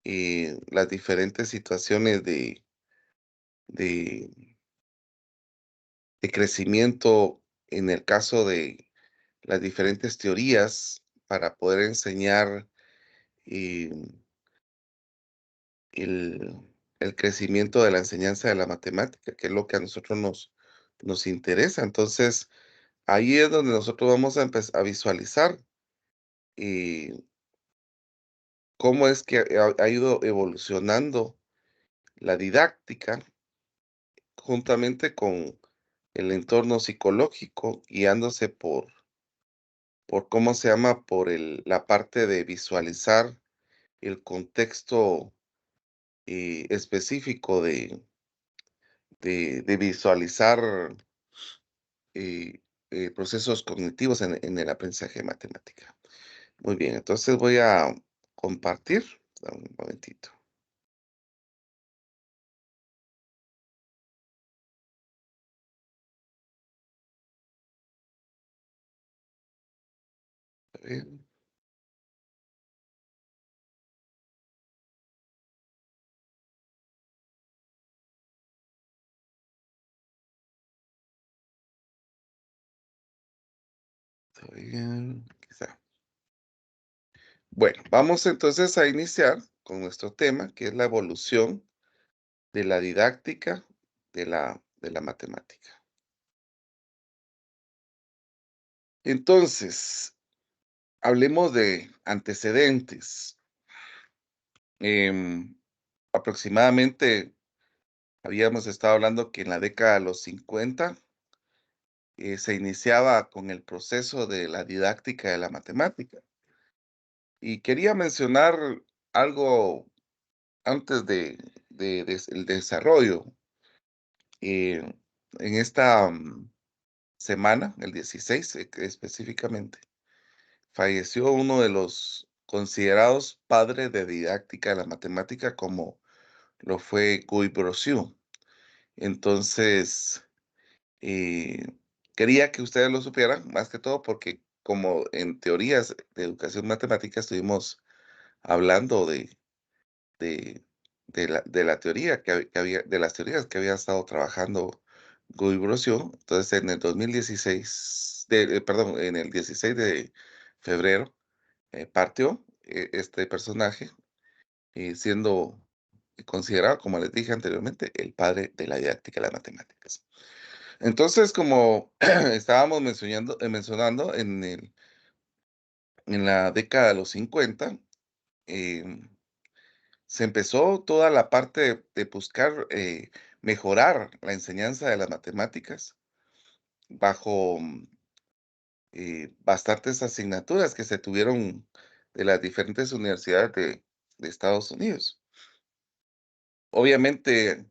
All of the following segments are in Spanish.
las diferentes situaciones de, de crecimiento en el caso de las diferentes teorías para poder enseñar eh, el, el crecimiento de la enseñanza de la matemática, que es lo que a nosotros nos interesa. Entonces, ahí es donde nosotros vamos a empezar a visualizar eh, cómo es que ha ido evolucionando la didáctica juntamente con el entorno psicológico, guiándose por ¿cómo se llama? Por la parte de visualizar el contexto específico de visualizar eh, procesos cognitivos en el aprendizaje de matemática. Muy bien, entonces voy a compartir. Dame un momentito. A ver, está bien, quizá. Bueno, vamos entonces a iniciar con nuestro tema, que es la evolución de la didáctica de la matemática. Entonces, hablemos de antecedentes. Em, Aproximadamente habíamos estado hablando que en la década de los 50 se iniciaba con el proceso de la didáctica de la matemática. Y quería mencionar algo antes el desarrollo. Eh, en esta semana, el 16 específicamente, falleció uno de los considerados padres de didáctica de la matemática, como lo fue Guy Brossiu. Entonces, eh, quería que ustedes lo supieran, más que todo porque como en teorías de educación matemática estuvimos hablando de, de la teoría que había, de las teorías que había estado trabajando Guy Brossiu. Entonces, en el 2016, perdón, en el 16 de febrero, partió este personaje, siendo considerado, como les dije anteriormente, el padre de la didáctica de las matemáticas. Entonces, como estábamos mencionando en la década de los 50, em, se empezó toda la parte de buscar mejorar la enseñanza de las matemáticas bajo bastantes asignaturas que se tuvieron de las diferentes universidades de Estados Unidos. Obviamente,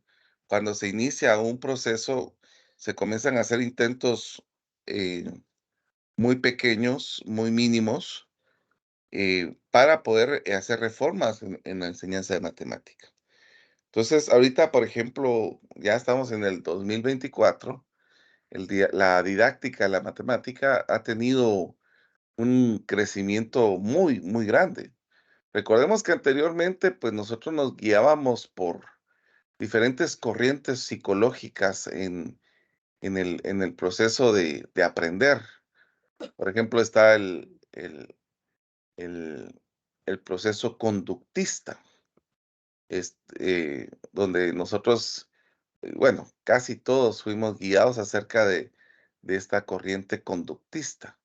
cuando se inicia un proceso, se comienzan a hacer intentos eh, muy pequeños, muy mínimos, para poder hacer reformas en la enseñanza de matemática. Entonces, ahorita, por ejemplo, ya estamos en el 2024, la didáctica de la matemática ha tenido un crecimiento muy, muy grande. Recordemos que anteriormente, pues nosotros nos guiábamos por diferentes corrientes psicológicas en el proceso de aprender. Por ejemplo, está el, el proceso conductista, donde nosotros, bueno, casi todos fuimos guiados acerca de esta corriente conductista.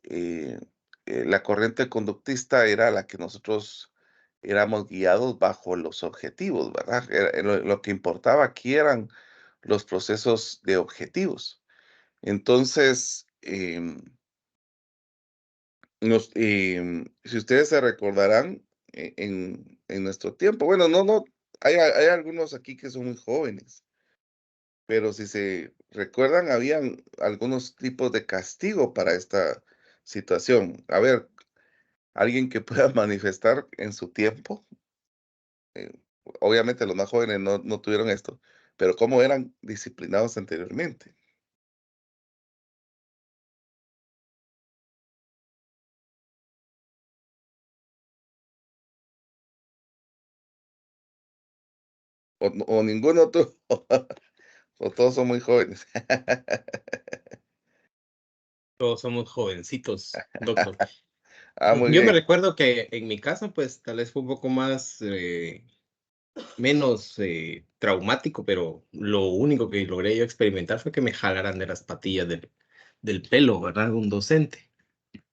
Eh, la corriente conductista era la que nosotros éramos guiados bajo los objetivos, ¿verdad? Lo que importaba aquí eran los procesos de objetivos. Entonces, si ustedes se recordarán, en nuestro tiempo, bueno, no, hay algunos aquí que son muy jóvenes, pero si se recuerdan, habían algunos tipos de castigo para esta situación. A ver, alguien que pueda manifestar en su tiempo, eh, obviamente los más jóvenes no tuvieron esto, pero cómo eran disciplinados anteriormente. o ninguno tú, o todos son muy jóvenes. Todos somos jovencitos, doctor. Muy Yo me bien. recuerdo que en mi caso, pues, tal vez fue un poco más, menos, traumático, pero lo único que logré yo experimentar fue que me jalaran de las patillas del pelo, ¿verdad? Un docente,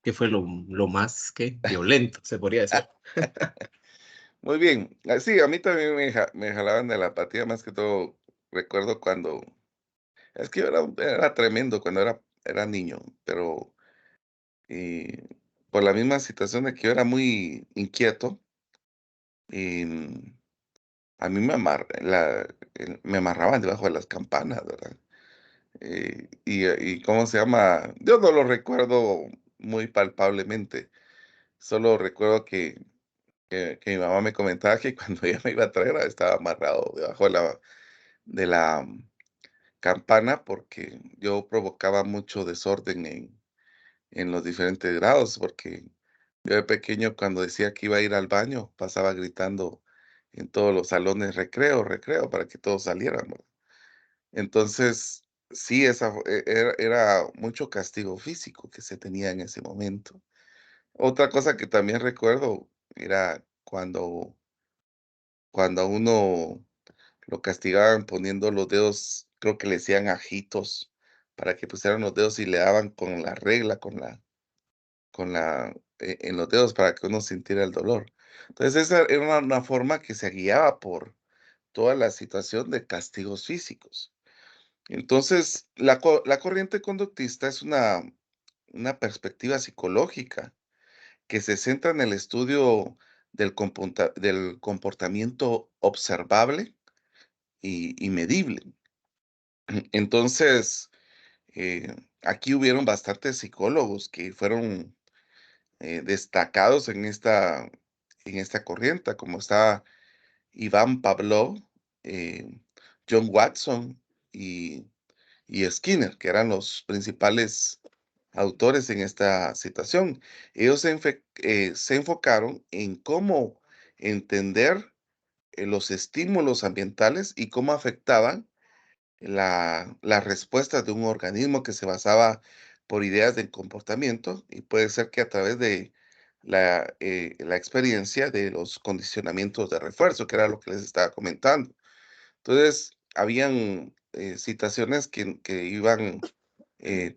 que fue lo más, que violento, se podría decir. Muy bien. Sí, a mí también me jalaban de la apatía, más que todo recuerdo cuando es que yo era tremendo cuando era niño, pero, eh, por la misma situación de que yo era muy inquieto, em, a mí me amarraban debajo de las campanas, ¿verdad? ¿Cómo se llama? Yo no lo recuerdo muy palpablemente, solo recuerdo que mi mamá me comentaba que cuando ella me iba a traer, estaba amarrado debajo de la campana, porque yo provocaba mucho desorden en los diferentes grados, porque yo de pequeño, cuando decía que iba a ir al baño, pasaba gritando en todos los salones: "Recreo, recreo", para que todos saliéramos. Entonces, sí, era mucho castigo físico que se tenía en ese momento. Otra cosa que también recuerdo era cuando a uno lo castigaban poniendo los dedos, creo que le decían ajitos, para que pusieran los dedos y le daban con la regla, en los dedos para que uno sintiera el dolor. Entonces, esa era una forma que se guiaba por toda la situación de castigos físicos. Entonces, la corriente conductista es una perspectiva psicológica que se centra en el estudio del comportamiento observable y medible. Entonces, aquí hubieron bastantes psicólogos que fueron destacados en esta corriente, como está Iván Pavlov, eh, John Watson y, y Skinner, que eran los principales autores en esta situación. Ellos se enfocaron en cómo entender los estímulos ambientales y cómo afectaban las respuestas de un organismo que se basaba por ideas del comportamiento y puede ser que a través de la experiencia de los condicionamientos de refuerzo, que era lo que les estaba comentando. Entonces, habían situaciones que iban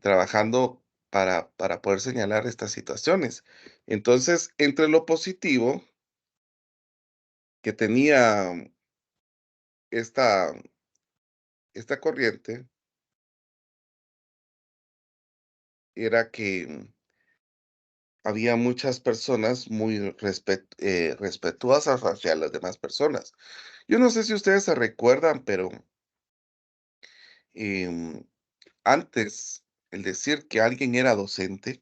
trabajando para poder señalar estas situaciones. Entonces, entre lo positivo que tenía esta, esta corriente era que había muchas personas muy respetuosas hacia las demás personas. Yo no sé si ustedes se recuerdan, pero em, antes el decir que alguien era docente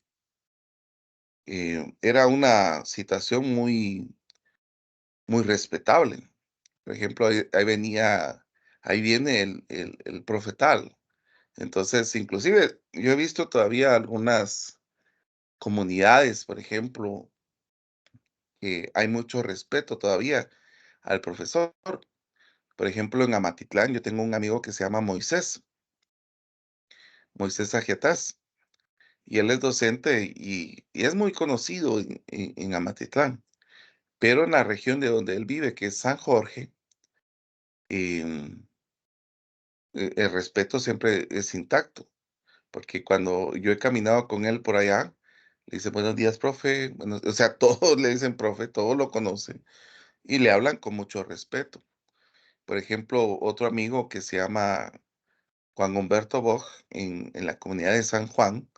era una situación muy respetable. Por ejemplo, ahí viene el profetal. Entonces, inclusive yo he visto todavía algunas comunidades, por ejemplo, que hay mucho respeto todavía al profesor. Por ejemplo, en Amatitlán, yo tengo un amigo que se llama Moisés Agiatás, y él es docente y es muy conocido en Amatitlán, pero en la región de donde él vive, que es San Jorge, em, el respeto siempre es intacto, porque cuando yo he caminado con él por allá, le dice: "Buenos días, profe", o sea, todos le dicen profe, todos lo conocen y le hablan con mucho respeto. Por ejemplo, otro amigo que se llama Juan Humberto Bosch, en la comunidad de San Juan,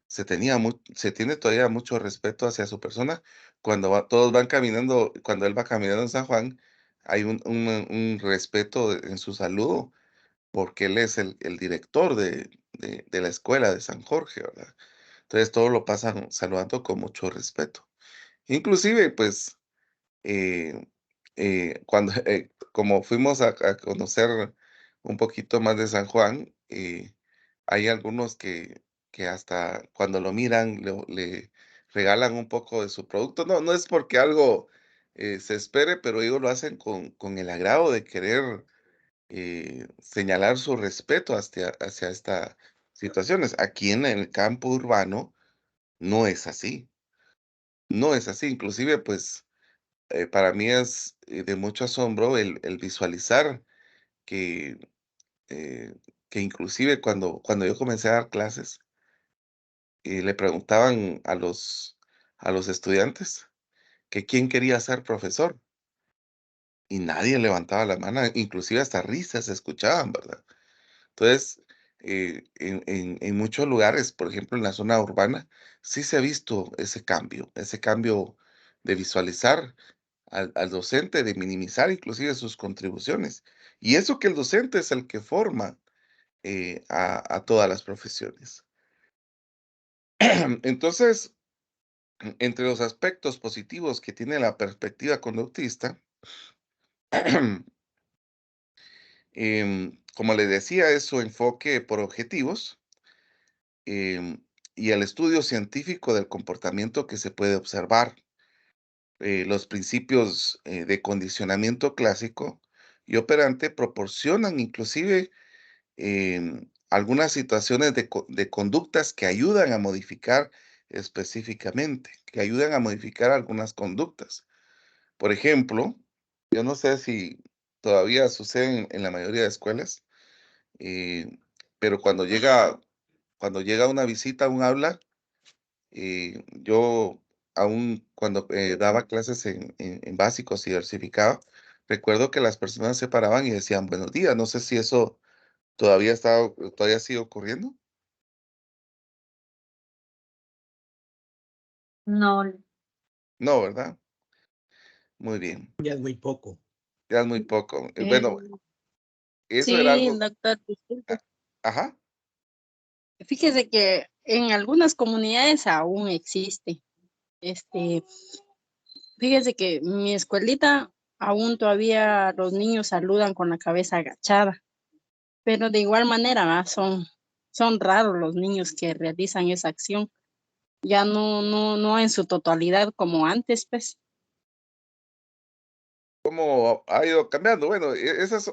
se tiene todavía mucho respeto hacia su persona. Todos van caminando, cuando él va caminando en San Juan, hay un respeto en su saludo, porque él es el director de la escuela de San Jorge, ¿verdad? Entonces, todos lo pasan saludando con mucho respeto. Inclusive, pues, eh, cuando, como fuimos a conocer un poquito más de San Juan, hay algunos que hasta cuando lo miran le regalan un poco de su producto. No, no es porque algo se espere, pero ellos lo hacen con el agrado de querer señalar su respeto hacia estas situaciones. Aquí en el campo urbano no es así, no es así. Inclusive, pues, para mí es de mucho asombro el visualizar que, eh, que inclusive cuando yo comencé a dar clases, le preguntaban a los estudiantes que quién quería ser profesor y nadie levantaba la mano, inclusive hasta risas se escuchaban, ¿verdad? Entonces, en muchos lugares, por ejemplo, en la zona urbana, sí se ha visto ese cambio de visualizar al docente, de minimizar inclusive sus contribuciones. Y eso que el docente es el que forma a todas las profesiones. Entonces, entre los aspectos positivos que tiene la perspectiva conductista, como le decía, es su enfoque por objetivos, y el estudio científico del comportamiento que se puede observar. Los principios de condicionamiento clásico y operante proporcionan inclusive algunas situaciones de conductas que ayudan a modificar específicamente, que ayudan a modificar algunas conductas. Por ejemplo, yo no sé si todavía sucede en la mayoría de escuelas, eh, pero cuando llega una visita a un aula, yo aún cuando daba clases en básicos y diversificado, recuerdo que las personas se paraban y decían buenos días. No sé si eso todavía sigue ocurriendo. No, No, ¿verdad? Muy bien. Ya es muy poco. Ya es muy poco. Bueno, eh, eso era sí, algo. doctor, disculpe. a- Ajá. Fíjese que en algunas comunidades aún existe. Este, Fíjese que mi escuelita aún todavía los niños saludan con la cabeza agachada, pero de igual manera, ¿va? Son raros los niños que realizan esa acción. Ya no en su totalidad como antes, pues. ¿Cómo ha ido cambiando? Bueno,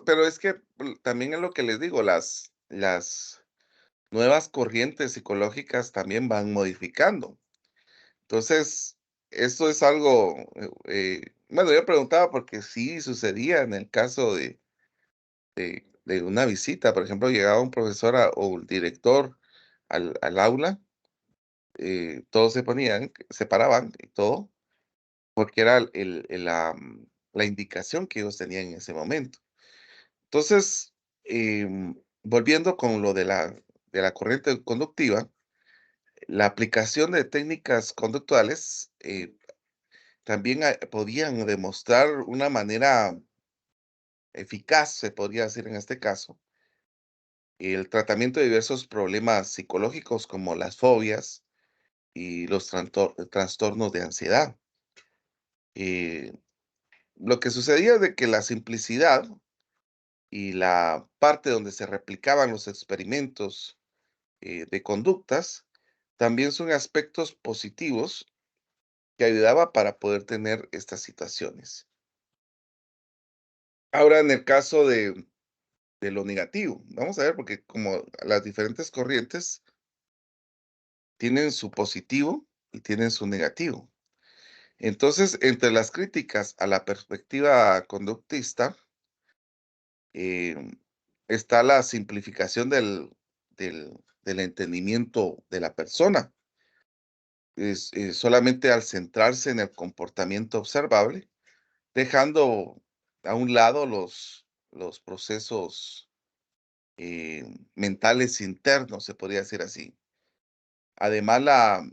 pero es que también es lo que les digo, las nuevas corrientes psicológicas también van modificando. Entonces, esto es algo, bueno, yo preguntaba porque sí sucedía en el caso de una visita, por ejemplo, llegaba un profesor o el director al aula, todos se paraban y todo, porque era la indicación que ellos tenían en ese momento. Entonces, volviendo con lo de la corriente conductiva, la aplicación de técnicas conductuales también podían demostrar una manera eficaz, se podría decir en este caso, el tratamiento de diversos problemas psicológicos como las fobias y los trastornos de ansiedad. Eh, lo que sucedía es de que la simplicidad y la parte donde se replicaban los experimentos de conductas también son aspectos positivos que ayudaba para poder tener estas situaciones. Ahora, en el caso de lo negativo. Vamos a ver, porque como las diferentes corrientes tienen su positivo y tienen su negativo. Entonces, entre las críticas a la perspectiva conductista, em, está la simplificación del entendimiento de la persona. Solamente al centrarse en el comportamiento observable, dejando a un lado los procesos mentales internos, se podría decir así. Además,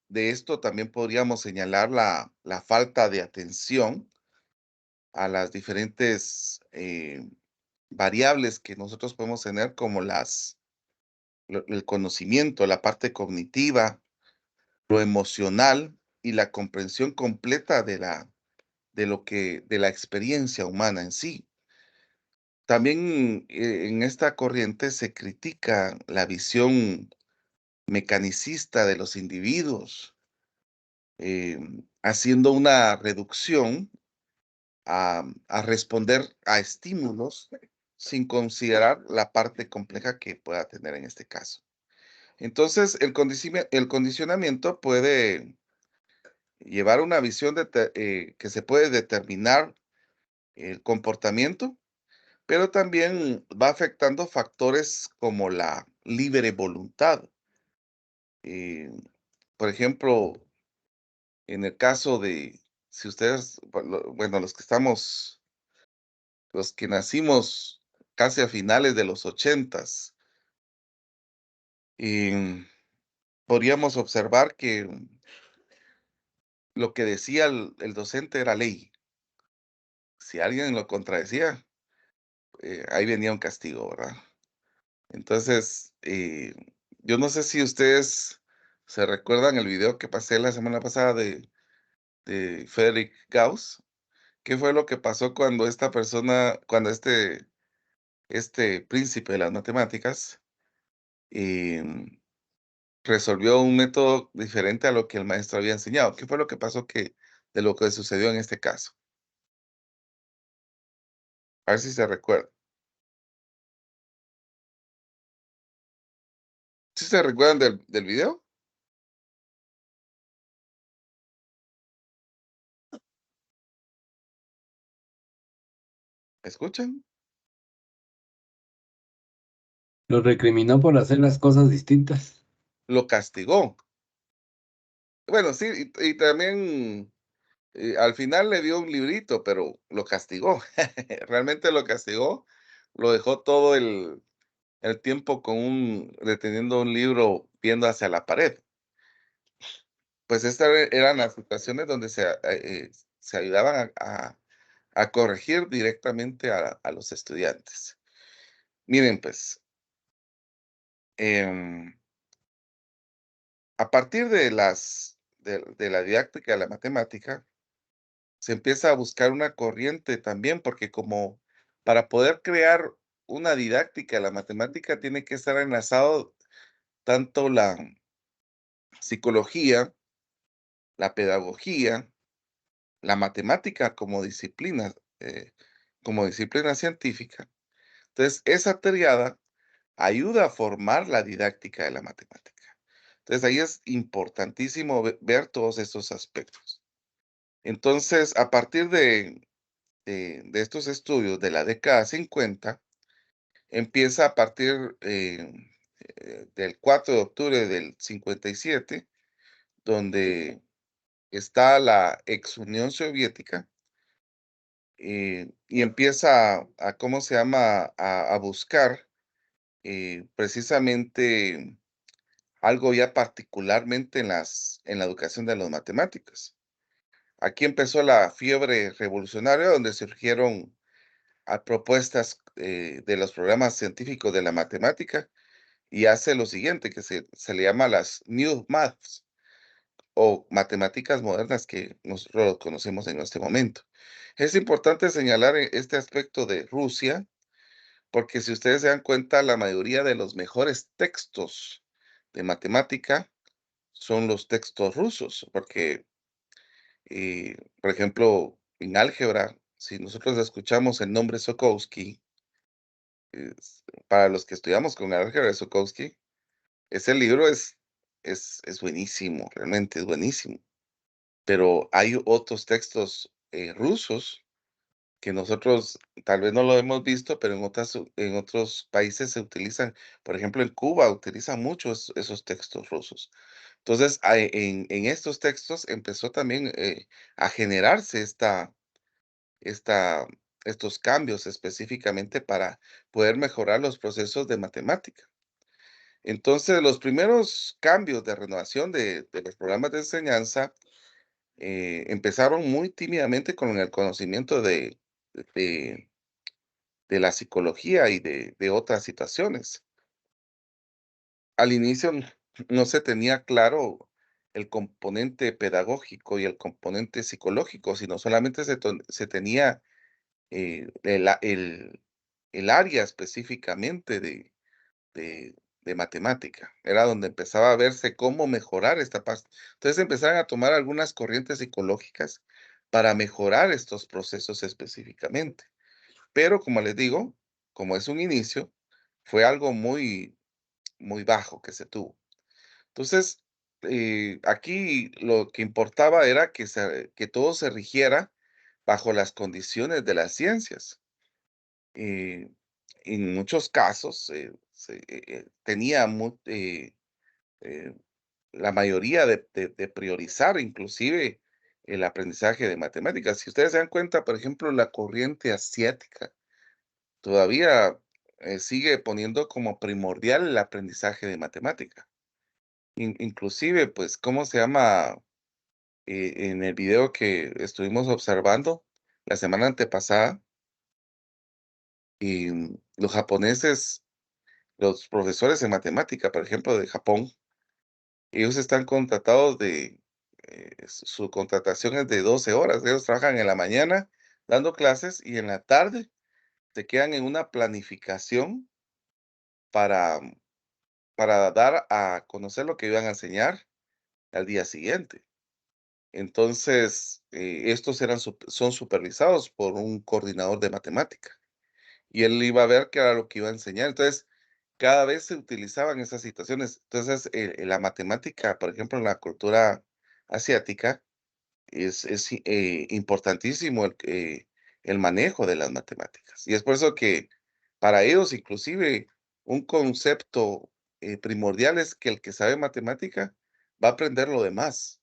de esto también podríamos señalar la falta de atención a las diferentes variables que nosotros podemos tener, como el conocimiento, la parte cognitiva, lo emocional y la comprensión completa de la experiencia humana en sí. También en esta corriente se critica la visión mecanicista de los individuos, haciendo una reducción a responder a estímulos sin considerar la parte compleja que pueda tener en este caso. Entonces, el condicionamiento puede llevar una visión que se puede determinar el comportamiento, pero también va afectando factores como la libre voluntad. Eh, por ejemplo, en el caso de, si ustedes, bueno, los que nacimos casi a finales de los 80s, podríamos observar que lo que decía el docente era ley. Si alguien lo contradecía, ahí venía un castigo, ¿verdad? Entonces, yo no sé si ustedes se recuerdan el video que pasé la semana pasada de Frederick Gauss. ¿Qué fue lo que pasó cuando cuando este príncipe de las matemáticas em, resolvió un método diferente a lo que el maestro había enseñado? ¿Qué fue lo que pasó de lo que sucedió en este caso? A ver si se recuerda. ¿Sí se recuerdan del video? ¿Escuchan? Lo recriminó por hacer las cosas distintas. Lo castigó. Bueno, sí, y también al final le dio un librito, pero lo castigó. Realmente lo castigó. Lo dejó todo el tiempo deteniendo un libro viendo hacia la pared. Pues estas eran las situaciones donde se ayudaban a corregir directamente a los estudiantes. Miren, pues, em, a partir de la didáctica de la matemática, se empieza a buscar una corriente también, porque como para poder crear una didáctica de la matemática tiene que estar enlazado tanto la psicología, la pedagogía, la matemática como disciplina científica. Entonces, esa triada ayuda a formar la didáctica de la matemática. Entonces, ahí es importantísimo ver todos estos aspectos. Entonces, a partir de estos estudios de la década 50, empieza a partir del 4 de octubre del 57, donde está la ex Unión Soviética, y empieza ¿cómo se llama?, a buscar precisamente algo ya particularmente en la educación de los matemáticos. Aquí empezó la fiebre revolucionaria, donde surgieron a propuestas de los programas científicos de la matemática y hace lo siguiente, que se le llama las New Maths o matemáticas modernas que nosotros lo conocemos en este momento. Es importante señalar este aspecto de Rusia, porque si ustedes se dan cuenta, la mayoría de los mejores textos de matemática son los textos rusos, porque, por ejemplo, en álgebra, si nosotros escuchamos el nombre Sokowski, para los que estudiamos con álgebra de Sokowski, ese libro es buenísimo, realmente es buenísimo. Pero hay otros textos rusos que nosotros tal vez no lo hemos visto, pero en otros países se utilizan. Por ejemplo, en Cuba utilizan mucho esos textos rusos. Entonces, en estos textos empezó también a generarse esta, estos cambios específicamente para poder mejorar los procesos de matemática. Entonces, los primeros cambios de renovación de los programas de enseñanza empezaron muy tímidamente con el conocimiento de, de la psicología y de otras situaciones. Al inicio no se tenía claro el componente pedagógico y el componente psicológico, sino solamente se tenía el área específicamente de matemática. Era donde empezaba a verse cómo mejorar esta parte. Entonces empezaron a tomar algunas corrientes psicológicas para mejorar estos procesos específicamente. Pero como les digo, como es un inicio, fue algo muy, muy bajo que se tuvo. Entonces, aquí lo que importaba era que todo se rigiera bajo las condiciones de las ciencias. Eh, en muchos casos, tenía eh, la mayoría de priorizar inclusive el aprendizaje de matemáticas. Si ustedes se dan cuenta, por ejemplo, la corriente asiática todavía sigue poniendo como primordial el aprendizaje de matemática. Inclusive, pues, ¿cómo se llama? En el video que estuvimos observando la semana antepasada, los japoneses, los profesores de matemática, por ejemplo, de Japón, ellos están contratados su contratación es de 12 horas. Ellos trabajan en la mañana dando clases y en la tarde se quedan en una planificación para, para dar a conocer lo que iban a enseñar al día siguiente. Entonces, estos son supervisados por un coordinador de matemática y él iba a ver qué era lo que iba a enseñar. Entonces, cada vez se utilizaban esas situaciones. Entonces, la matemática, por ejemplo, en la cultura asiática, es importantísimo el manejo de las matemáticas. Y es por eso que para ellos, inclusive, un concepto primordial es que el que sabe matemática va a aprender lo demás.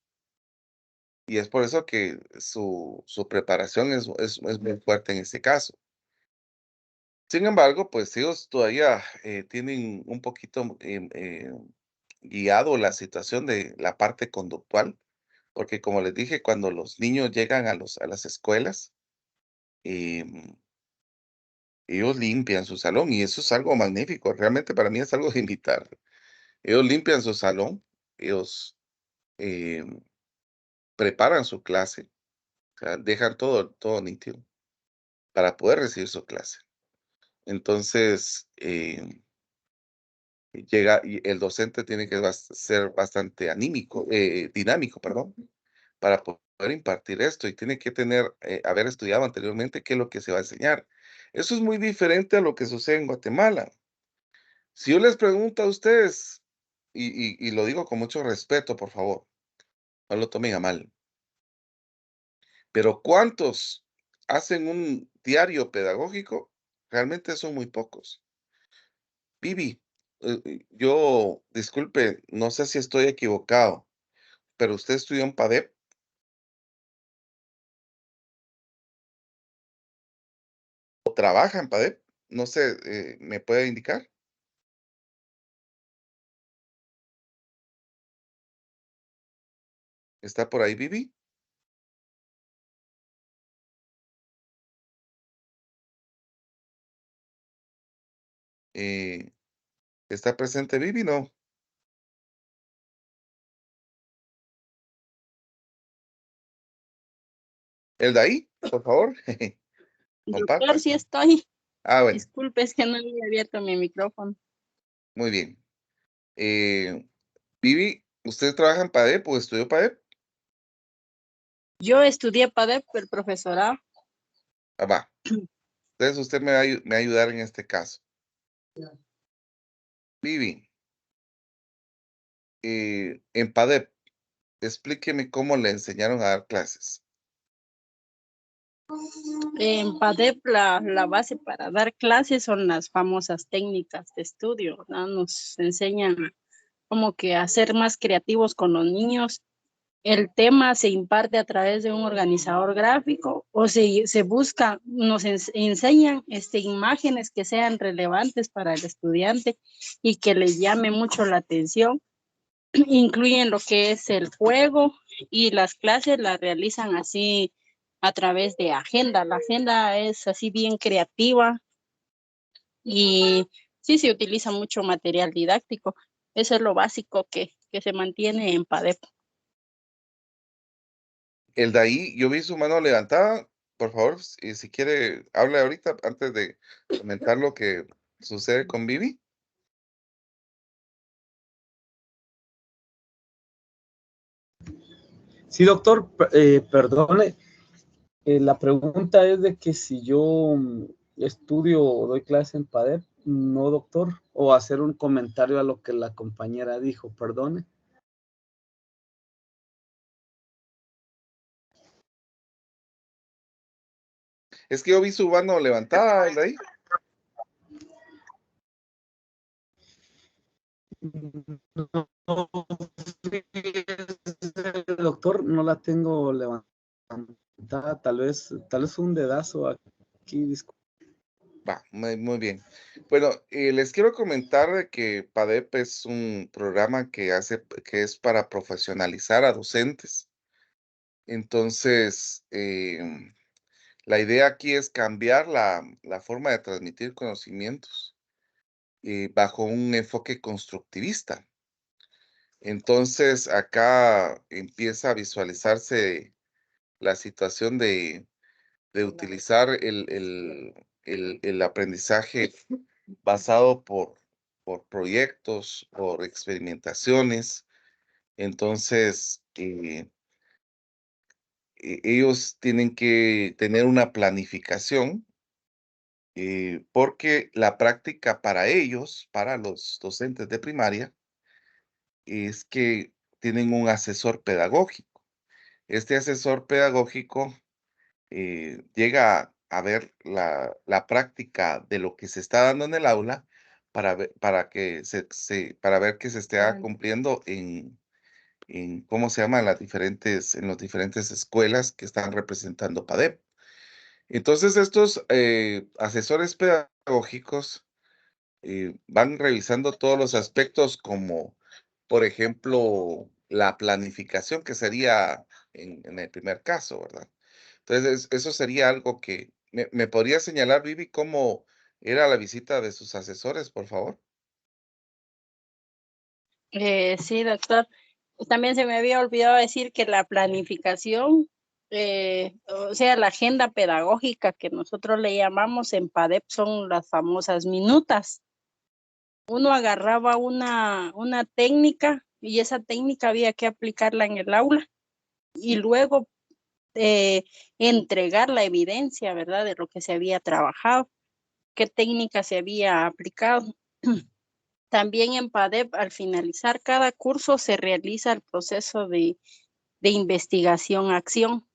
Y es por eso que su preparación es muy fuerte en este caso. Sin embargo, pues ellos todavía tienen un poquito guiado la situación de la parte conductual, porque como les dije, cuando los niños llegan a las escuelas, em, ellos limpian su salón y eso es algo magnífico. Realmente para mí es algo de imitar. Ellos limpian su salón, ellos em, preparan su clase, o sea, dejan todo nítido para poder recibir su clase. Entonces, llega y el docente tiene que ser bastante dinámico, perdón, para poder impartir esto y tiene que haber estudiado anteriormente qué es lo que se va a enseñar. Eso es muy diferente a lo que sucede en Guatemala. Si yo les pregunto a ustedes, y lo digo con mucho respeto, por favor, no lo tomen a mal, pero ¿cuántos hacen un diario pedagógico? Realmente son muy pocos. Vivi, yo, disculpe, no sé si estoy equivocado, pero usted estudió en PADEP o trabaja en PADEP, no sé, ¿me puede indicar? ¿Está por ahí, Vivi? Eh, ¿Está presente Vivi? No. ¿El de ahí? Por favor, Doctor, comparta. sí estoy. Ah, bueno, Disculpe, es que no había abierto mi micrófono. muy bien. Eh, Vivi, ¿usted trabaja en PADEP o estudió PADEP? Yo estudié PADEP, el profesorado. Ah, va. Entonces usted me va a ayudar en este caso. Vivi, en PADEP, explíqueme cómo le enseñaron a dar clases. En PADEP la base para dar clases son las famosas técnicas de estudio, ¿no? Nos enseñan como que a ser más creativos con los niños. El tema se imparte a través de un organizador gráfico o se busca, enseñan imágenes que sean relevantes para el estudiante y que les llame mucho la atención. Incluyen lo que es el juego y las clases las realizan así a través de agenda. La agenda es así bien creativa y sí se utiliza mucho material didáctico. Eso es lo básico que se mantiene en PADEP. El de ahí, yo vi su mano levantada. Por favor, si quiere, hable ahorita antes de comentar lo que sucede con Vivi. Sí, doctor, perdone, La pregunta es de que si yo estudio o doy clase en PADEP, no doctor, o hacer un comentario a lo que la compañera dijo, perdone. Es que yo vi su mano levantada, ¿el de ahí? No, doctor, no la tengo levantada, tal vez un dedazo aquí, disculpe. Va, muy bien. Bueno, les quiero comentar de que PADEP es un programa que es para profesionalizar a docentes. Entonces, la idea aquí es cambiar la forma de transmitir conocimientos bajo un enfoque constructivista. Entonces, acá empieza a visualizarse la situación de utilizar el aprendizaje basado por proyectos, por experimentaciones. Entonces, ellos tienen que tener una planificación, porque la práctica para ellos, para los docentes de primaria, es que tienen un asesor pedagógico. Este asesor pedagógico llega a ver la práctica de lo que se está dando en el aula para ver que se esté cumpliendo ¿cómo se llama? En las diferentes escuelas que están representando PADEP. Entonces, estos asesores pedagógicos van revisando todos los aspectos como, por ejemplo, la planificación, que sería en el primer caso, ¿verdad? Entonces, eso sería algo que ¿me podría señalar, Vivi, cómo era la visita de sus asesores, por favor? Sí, doctor. También se me había olvidado decir que la planificación, o sea, la agenda pedagógica que nosotros le llamamos en PADEP son las famosas minutas. Uno agarraba una técnica y esa técnica había que aplicarla en el aula y luego entregar la evidencia, ¿verdad? De lo que se había trabajado, qué técnica se había aplicado. También en PADEP, al finalizar cada curso, se realiza el proceso de investigación-acción.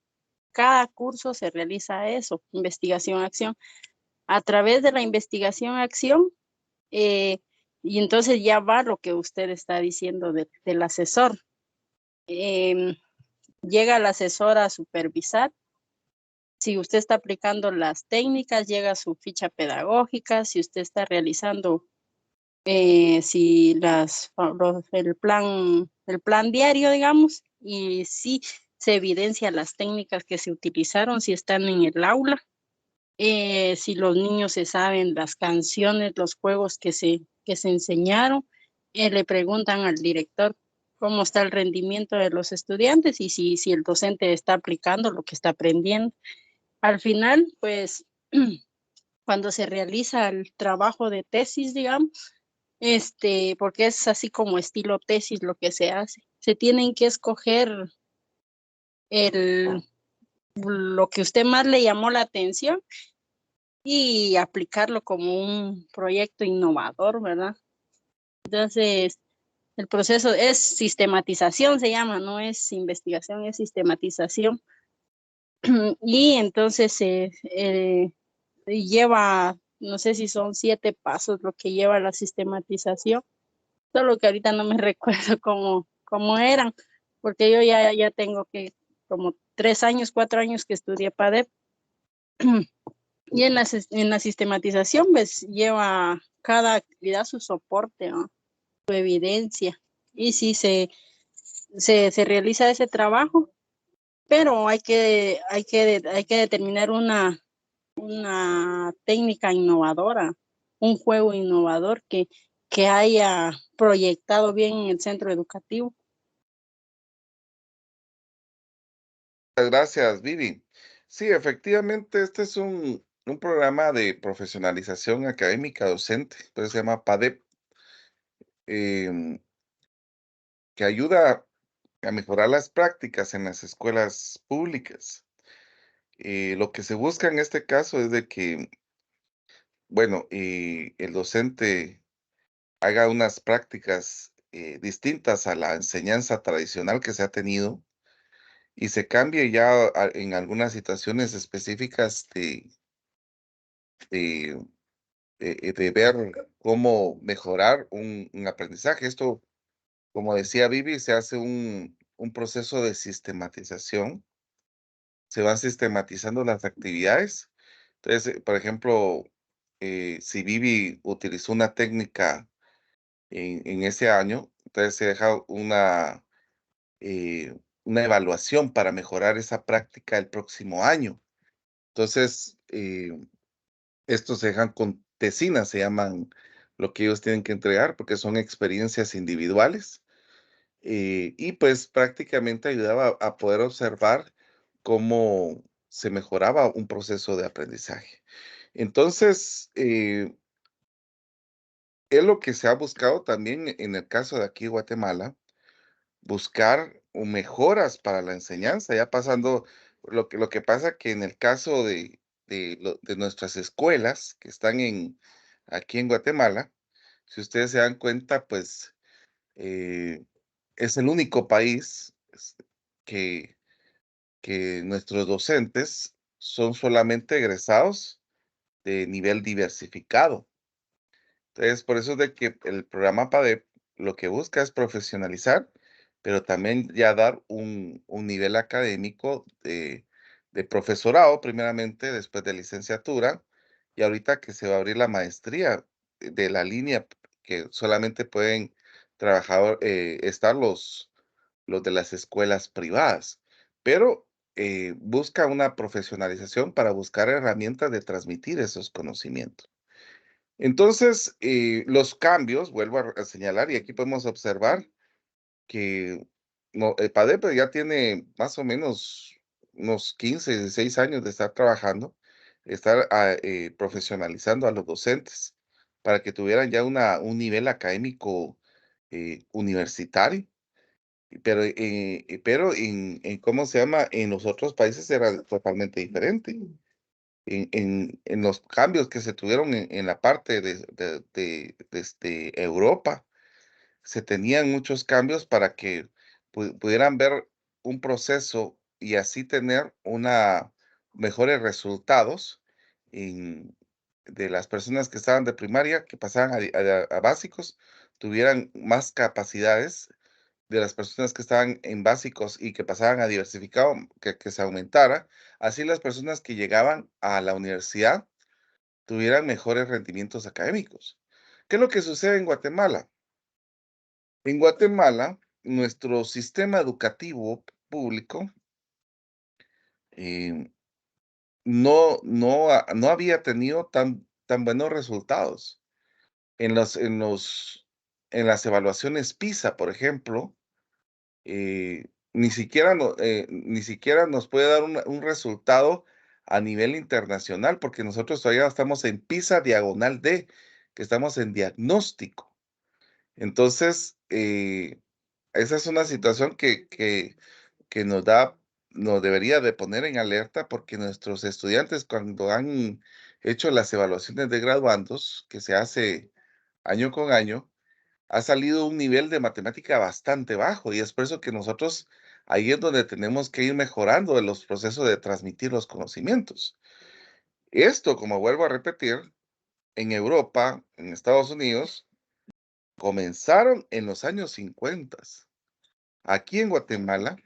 Cada curso se realiza eso, investigación-acción. A través de la investigación-acción, eh, y entonces ya va lo que usted está diciendo del asesor. Llega el asesor a supervisar. Si usted está aplicando las técnicas, llega su ficha pedagógica. Si usted está realizando si el plan diario, digamos, y si se evidencia las técnicas que se utilizaron, si están en el aula, si los niños se saben las canciones, los juegos que se enseñaron, le preguntan al director cómo está el rendimiento de los estudiantes y si el docente está aplicando lo que está aprendiendo. Al final, pues, cuando se realiza el trabajo de tesis, digamos, porque es así como estilo tesis lo que se hace. Se tienen que escoger lo que usted más le llamó la atención y aplicarlo como un proyecto innovador, ¿verdad? Entonces, el proceso es sistematización, se llama, no es investigación, es sistematización. Y entonces se lleva, no sé si son 7 pasos lo que lleva la sistematización. Solo que ahorita no me recuerdo cómo eran, porque yo ya tengo que como 3 años, 4 años que estudié PADEP. Y en la sistematización, pues lleva cada actividad su soporte, ¿no? Su evidencia. Y sí se realiza ese trabajo, pero hay que determinar una técnica innovadora, un juego innovador que haya proyectado bien en el centro educativo. Muchas gracias, Vivi. Sí, efectivamente, este es un programa de profesionalización académica docente, pues se llama PADEP, em, que ayuda a mejorar las prácticas en las escuelas públicas. Lo que se busca en este caso es de que, bueno, el docente haga unas prácticas distintas a la enseñanza tradicional que se ha tenido y se cambie ya en algunas situaciones específicas de, de ver cómo mejorar un aprendizaje. Esto, como decía Vivi, se hace un proceso de sistematización. Se van sistematizando las actividades. Entonces, por ejemplo, si Vivi utilizó una técnica en ese año, entonces se deja una evaluación para mejorar esa práctica el próximo año. Entonces, estos se dejan con tesinas, se llaman lo que ellos tienen que entregar, porque son experiencias individuales. Y pues prácticamente ayudaba a poder observar cómo se mejoraba un proceso de aprendizaje. Entonces, es lo que se ha buscado también en el caso de aquí, Guatemala, buscar mejoras para la enseñanza, ya pasando lo que pasa que en el caso de nuestras escuelas que están aquí en Guatemala, si ustedes se dan cuenta, pues eh, es el único país que, que nuestros docentes son solamente egresados de nivel diversificado. Entonces, por eso es de que el programa PADEP lo que busca es profesionalizar, pero también ya dar un nivel académico de profesorado, primeramente, después de licenciatura, y ahorita que se va a abrir la maestría de la línea que solamente pueden trabajar, estar los de las escuelas privadas, pero busca una profesionalización para buscar herramientas de transmitir esos conocimientos. Entonces, los cambios, vuelvo a señalar, y aquí podemos observar que no, el PADEP ya tiene más o menos unos 15, 16 años de estar trabajando, estar profesionalizando a los docentes para que tuvieran ya un nivel académico universitario, pero ¿cómo se llama? En los otros países era totalmente diferente en los cambios que se tuvieron en la parte de Europa, se tenían muchos cambios para que pudieran ver un proceso y así tener mejores resultados de las personas que estaban de primaria, que pasaban a básicos, tuvieran más capacidades de las personas que estaban en básicos y que pasaban a diversificado, que se aumentara. Así las personas que llegaban a la universidad tuvieran mejores rendimientos académicos. ¿Qué es lo que sucede en Guatemala? En Guatemala, nuestro sistema educativo público eh, no había tenido tan buenos resultados. En las evaluaciones PISA, por ejemplo, ni siquiera nos puede dar un resultado a nivel internacional, porque nosotros todavía estamos en PISA diagonal D, que estamos en diagnóstico. Entonces, esa es una situación que nos debería de poner en alerta, porque nuestros estudiantes, cuando han hecho las evaluaciones de graduandos, que se hace año con año, ha salido un nivel de matemática bastante bajo, y es por eso que nosotros ahí es donde tenemos que ir mejorando en los procesos de transmitir los conocimientos. Esto, como vuelvo a repetir, en Europa, en Estados Unidos, comenzaron en los años 50. Aquí en Guatemala,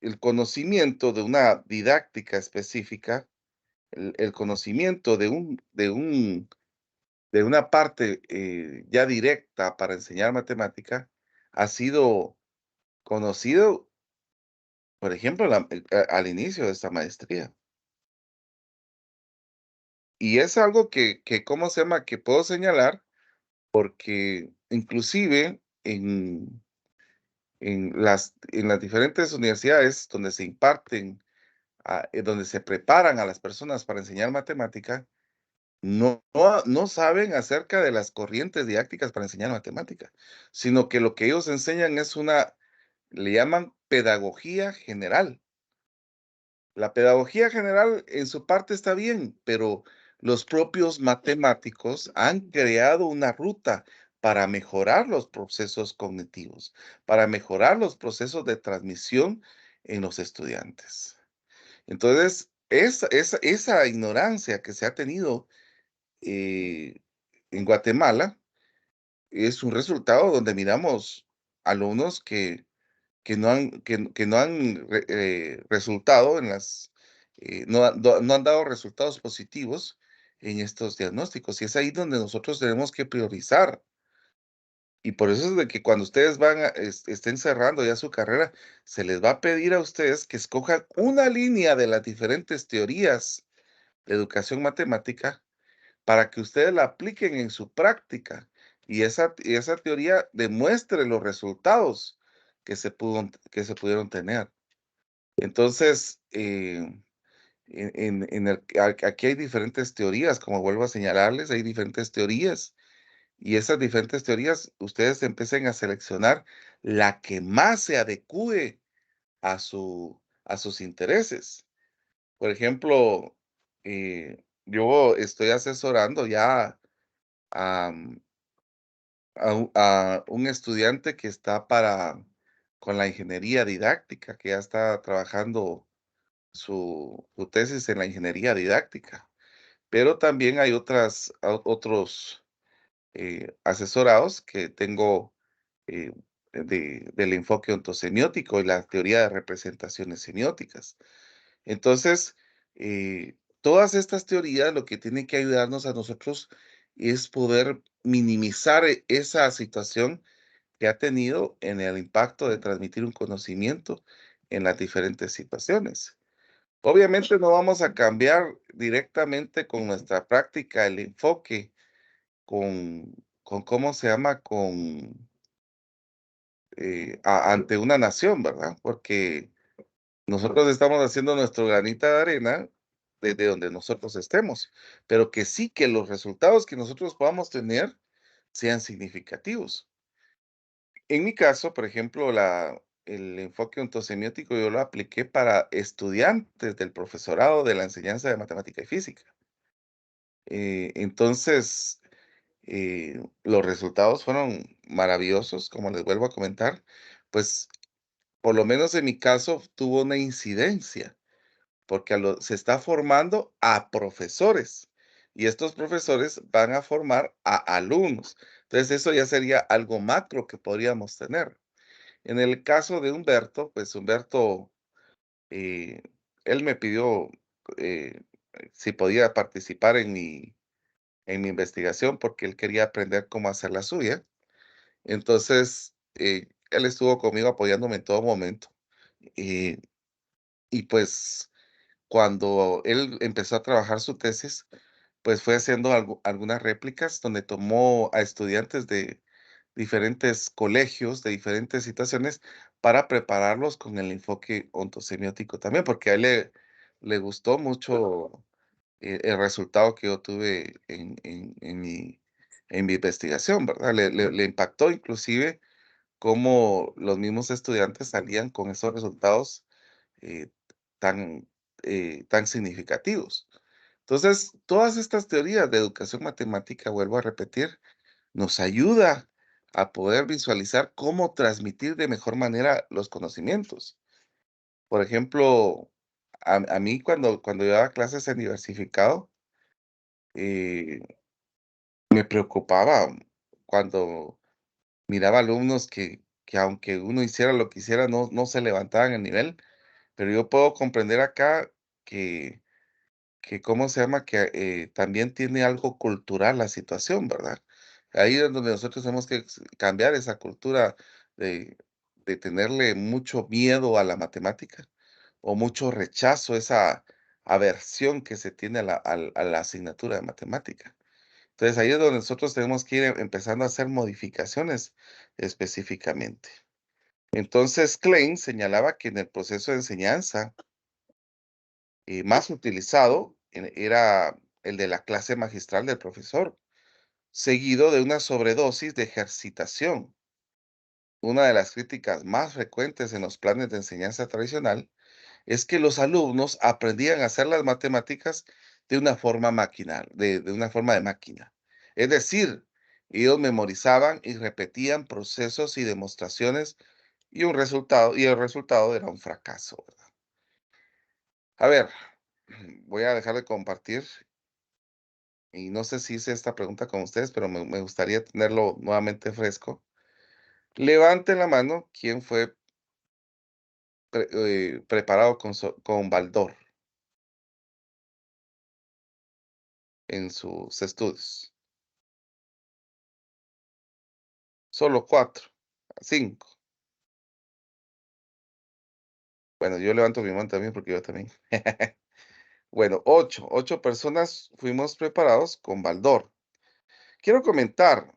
el conocimiento de una didáctica específica, el conocimiento de una parte ya directa para enseñar matemática, ha sido conocido, por ejemplo, al inicio de esta maestría. Y es algo ¿cómo se llama? Que puedo señalar porque inclusive en las diferentes universidades donde se imparten, donde se preparan a las personas para enseñar matemática, no saben acerca de las corrientes didácticas para enseñar matemática, sino que lo que ellos enseñan le llaman pedagogía general. La pedagogía general en su parte está bien, pero los propios matemáticos han creado una ruta para mejorar los procesos cognitivos, para mejorar los procesos de transmisión en los estudiantes. Entonces, esa ignorancia que se ha tenido eh, en Guatemala es un resultado donde miramos alumnos que no han resultado en las, no han dado resultados positivos en estos diagnósticos. Y es ahí donde nosotros tenemos que priorizar. Y por eso es de que cuando ustedes estén cerrando ya su carrera, se les va a pedir a ustedes que escojan una línea de las diferentes teorías de educación matemática para que ustedes la apliquen en su práctica y esa teoría demuestre los resultados que se pudieron tener. Entonces, aquí hay diferentes teorías, como vuelvo a señalarles, hay diferentes teorías y esas diferentes teorías ustedes empiecen a seleccionar la que más se adecue a sus intereses. Por ejemplo, yo estoy asesorando ya a, a un estudiante que está con la ingeniería didáctica, que ya está trabajando su tesis en la ingeniería didáctica. Pero también hay otros asesorados que tengo eh, del enfoque ontosemiótico y la teoría de representaciones semióticas. Entonces, todas estas teorías lo que tienen que ayudarnos a nosotros es poder minimizar esa situación que ha tenido en el impacto de transmitir un conocimiento en las diferentes situaciones. Obviamente no vamos a cambiar directamente con nuestra práctica el enfoque con ¿cómo se llama? Ante una nación, ¿verdad? Porque nosotros estamos haciendo nuestro granito de arena desde donde nosotros estemos, pero que sí que los resultados que nosotros podamos tener sean significativos. En mi caso, por ejemplo, el enfoque ontosemiótico yo lo apliqué para estudiantes del profesorado de la enseñanza de matemática y física. Entonces, los resultados fueron maravillosos, como les vuelvo a comentar, pues por lo menos en mi caso tuvo una incidencia porque se está formando a profesores y estos profesores van a formar a alumnos. Entonces, eso ya sería algo macro que podríamos tener. En el caso de Humberto, pues Humberto, eh, él me pidió eh, si podía participar en mi investigación porque él quería aprender cómo hacer la suya. Entonces, él estuvo conmigo apoyándome en todo momento. eh, y pues cuando él empezó a trabajar su tesis, pues fue haciendo algunas réplicas donde tomó a estudiantes de diferentes colegios, de diferentes situaciones, para prepararlos con el enfoque ontosemiótico también, porque a él le gustó mucho el resultado que yo tuve en mi investigación, ¿verdad? Le impactó inclusive cómo los mismos estudiantes salían con esos resultados eh, tan, tan significativos. Entonces, todas estas teorías de educación matemática, vuelvo a repetir, nos ayuda a poder visualizar cómo transmitir de mejor manera los conocimientos. Por ejemplo, a mí cuando yo daba clases en diversificado, eh, me preocupaba cuando miraba alumnos que aunque uno hiciera lo que hiciera, no se levantaban el nivel, pero yo puedo comprender acá que ¿cómo se llama? Que, también tiene algo cultural la situación, ¿verdad? Ahí es donde nosotros tenemos que cambiar esa cultura de tenerle mucho miedo a la matemática, o mucho rechazo, esa aversión que se tiene a la asignatura de matemática. Entonces, ahí es donde nosotros tenemos que ir empezando a hacer modificaciones específicamente. Entonces, Klein señalaba que en el proceso de enseñanza, más utilizado era el de la clase magistral del profesor, seguido de una sobredosis de ejercitación. Una de las críticas más frecuentes en los planes de enseñanza tradicional es que los alumnos aprendían a hacer las matemáticas de una forma maquinal, de una forma de máquina. Es decir, ellos memorizaban y repetían procesos y demostraciones y el resultado era un fracaso, ¿verdad? A ver, voy a dejar de compartir y no sé si hice esta pregunta con ustedes, pero me gustaría tenerlo nuevamente fresco. Levanten la mano, ¿quién fue preparado con Baldor en sus estudios? Solo 4, 5. Bueno, yo levanto mi mano también porque yo también. Bueno, 8 personas fuimos preparados con Baldor. Quiero comentar,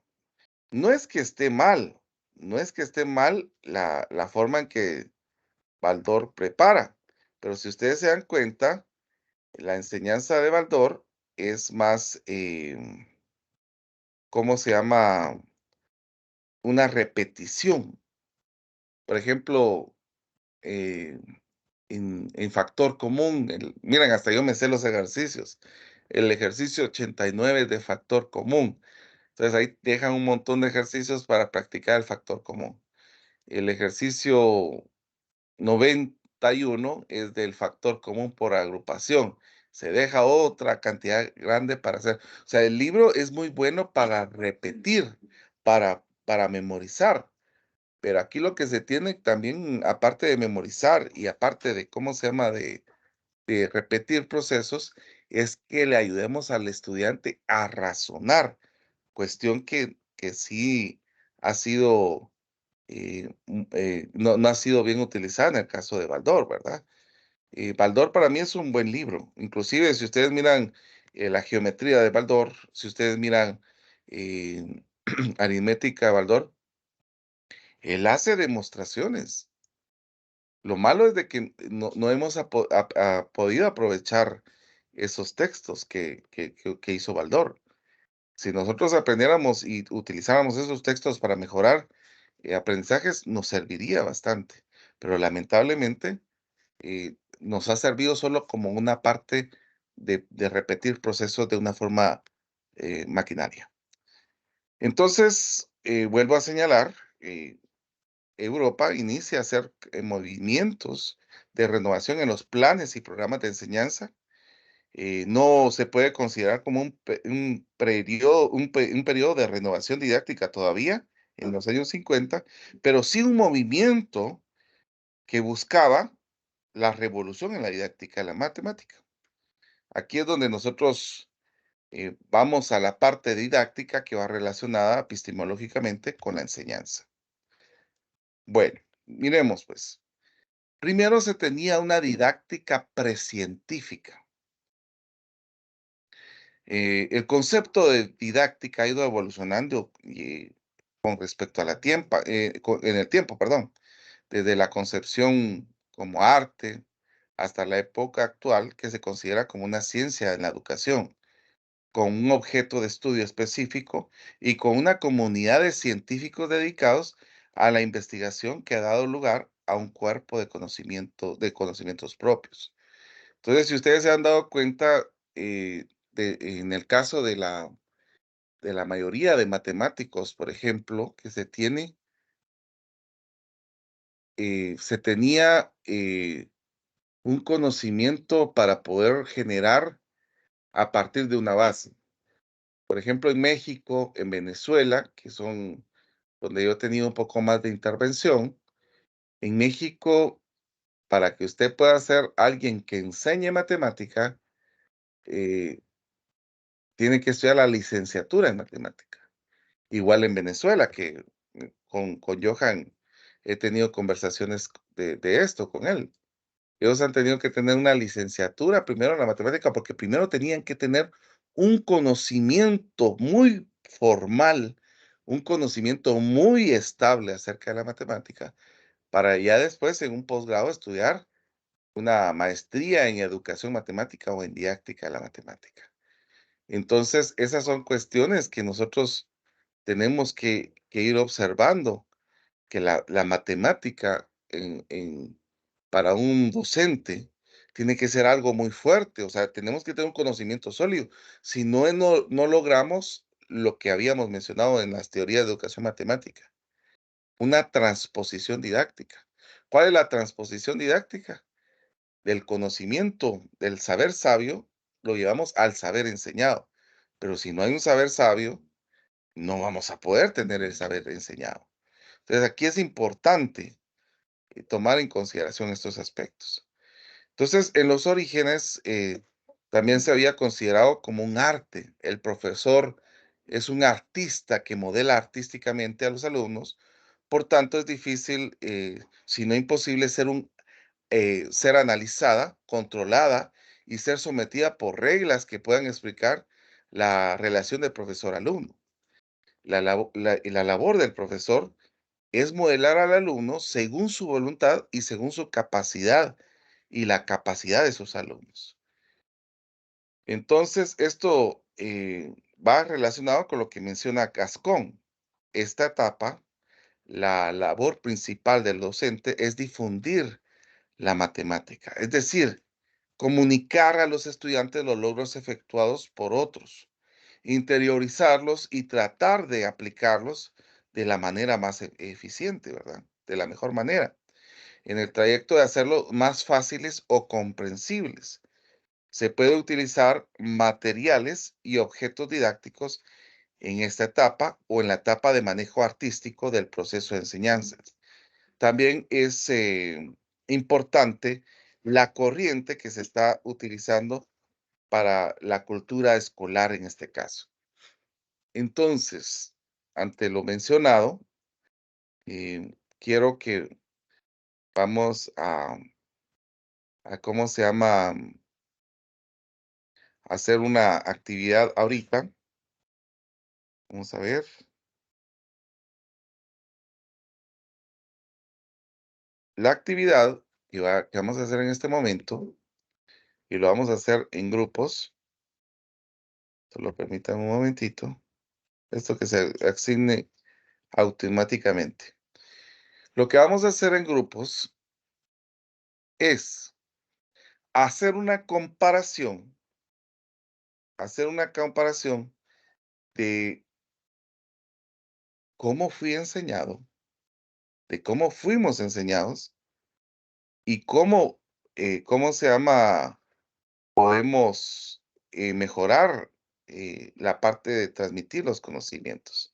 no es que esté mal, no es que esté mal la forma en que Baldor prepara, pero si ustedes se dan cuenta, la enseñanza de Baldor es más, ¿cómo se llama? Una repetición. Por ejemplo, eh, en factor común, miren, hasta yo me sé los ejercicios. El ejercicio 89 de factor común. Entonces ahí dejan un montón de ejercicios para practicar el factor común. El ejercicio 91 es del factor común por agrupación. Se deja otra cantidad grande para hacer. O sea, el libro es muy bueno para repetir, para memorizar. Pero aquí lo que se tiene también, aparte de memorizar y aparte de, ¿cómo se llama?, de repetir procesos, es que le ayudemos al estudiante a razonar, cuestión que sí ha sido, no ha sido bien utilizada en el caso de Baldor, ¿verdad? Baldor para mí es un buen libro. Inclusive, si ustedes miran la geometría de Baldor, si ustedes miran eh, aritmética de Baldor, él hace demostraciones. Lo malo es de que no hemos podido aprovechar esos textos que hizo Baldor. Si nosotros aprendiéramos y utilizáramos esos textos para mejorar aprendizajes, nos serviría bastante. Pero lamentablemente nos ha servido solo como una parte de repetir procesos de una forma maquinaria. Entonces, vuelvo a señalar, Europa inicia a hacer movimientos de renovación en los planes y programas de enseñanza. No se puede considerar como un periodo de renovación didáctica todavía en los años 50, pero sí un movimiento que buscaba la revolución en la didáctica de la matemática. Aquí es donde nosotros vamos a la parte didáctica que va relacionada epistemológicamente con la enseñanza. Bueno, miremos pues. Primero se tenía una didáctica precientífica. El concepto de didáctica ha ido evolucionando con respecto a en el tiempo, perdón, desde la concepción como arte hasta la época actual que se considera como una ciencia en la educación, con un objeto de estudio específico y con una comunidad de científicos dedicados a la investigación que ha dado lugar a un cuerpo de conocimientos propios. Entonces, si ustedes se han dado cuenta, en el caso de la mayoría de matemáticos, por ejemplo, que se tenía un conocimiento para poder generar a partir de una base. Por ejemplo, en México, en Venezuela, que son donde yo he tenido un poco más de intervención, en México, para que usted pueda ser alguien que enseñe matemática, eh, tiene que estudiar la licenciatura en matemática. Igual en Venezuela, que con Johan he tenido conversaciones de esto con él. Ellos han tenido que tener una licenciatura primero en la matemática, porque primero tenían que tener un conocimiento muy formal, un conocimiento muy estable acerca de la matemática, para ya después en un posgrado estudiar una maestría en educación matemática o en didáctica de la matemática. Entonces, esas son cuestiones que nosotros tenemos que ir observando, que la matemática para un docente tiene que ser algo muy fuerte, o sea, tenemos que tener un conocimiento sólido. Si no logramos lo que habíamos mencionado en las teorías de educación matemática, una transposición didáctica. ¿Cuál es la transposición didáctica? Del conocimiento, del saber sabio, lo llevamos al saber enseñado. Pero si no hay un saber sabio, no vamos a poder tener el saber enseñado. Entonces, aquí es importante tomar en consideración estos aspectos. Entonces, en los orígenes también se había considerado como un arte. El profesor es un artista que modela artísticamente a los alumnos. Por tanto, es difícil, si no imposible, ser analizada, controlada y ser sometida por reglas que puedan explicar la relación de profesor-alumno. La labor del profesor es modelar al alumno según su voluntad y según su capacidad y la capacidad de sus alumnos. Entonces, esto va relacionado con lo que menciona Gascón. Esta etapa, la labor principal del docente es difundir la matemática, es decir, comunicar a los estudiantes los logros efectuados por otros, interiorizarlos y tratar de aplicarlos de la manera más eficiente, ¿verdad? De la mejor manera, en el trayecto de hacerlo más fáciles o comprensibles. Se puede utilizar materiales y objetos didácticos en esta etapa o en la etapa de manejo artístico del proceso de enseñanza. También es importante la corriente que se está utilizando para la cultura escolar en este caso. Entonces, ante lo mencionado, quiero que vamos ¿cómo se llama? Hacer una actividad ahorita. Vamos a ver. La actividad que vamos a hacer en este momento, y lo vamos a hacer en grupos, solo permítanme un momentito, esto que se asigne automáticamente. Lo que vamos a hacer en grupos es hacer una comparación de cómo fui enseñado, de cómo fuimos enseñados y ¿cómo se llama? Podemos mejorar la parte de transmitir los conocimientos.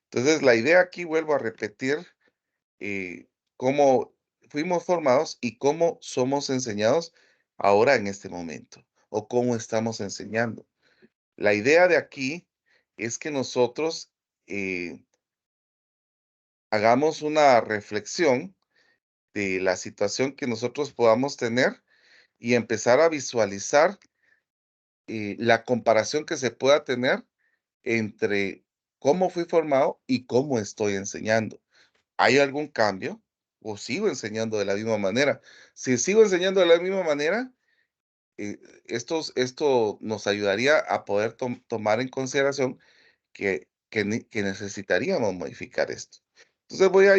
Entonces, la idea aquí, vuelvo a repetir, cómo fuimos formados y cómo somos enseñados ahora en este momento, o cómo estamos enseñando. La idea de aquí es que nosotros hagamos una reflexión de la situación que nosotros podamos tener y empezar a visualizar la comparación que se pueda tener entre cómo fui formado y cómo estoy enseñando. ¿Hay algún cambio o sigo enseñando de la misma manera? Si sigo enseñando de la misma manera, eh, esto nos ayudaría a poder tomar en consideración que necesitaríamos modificar esto. Entonces voy a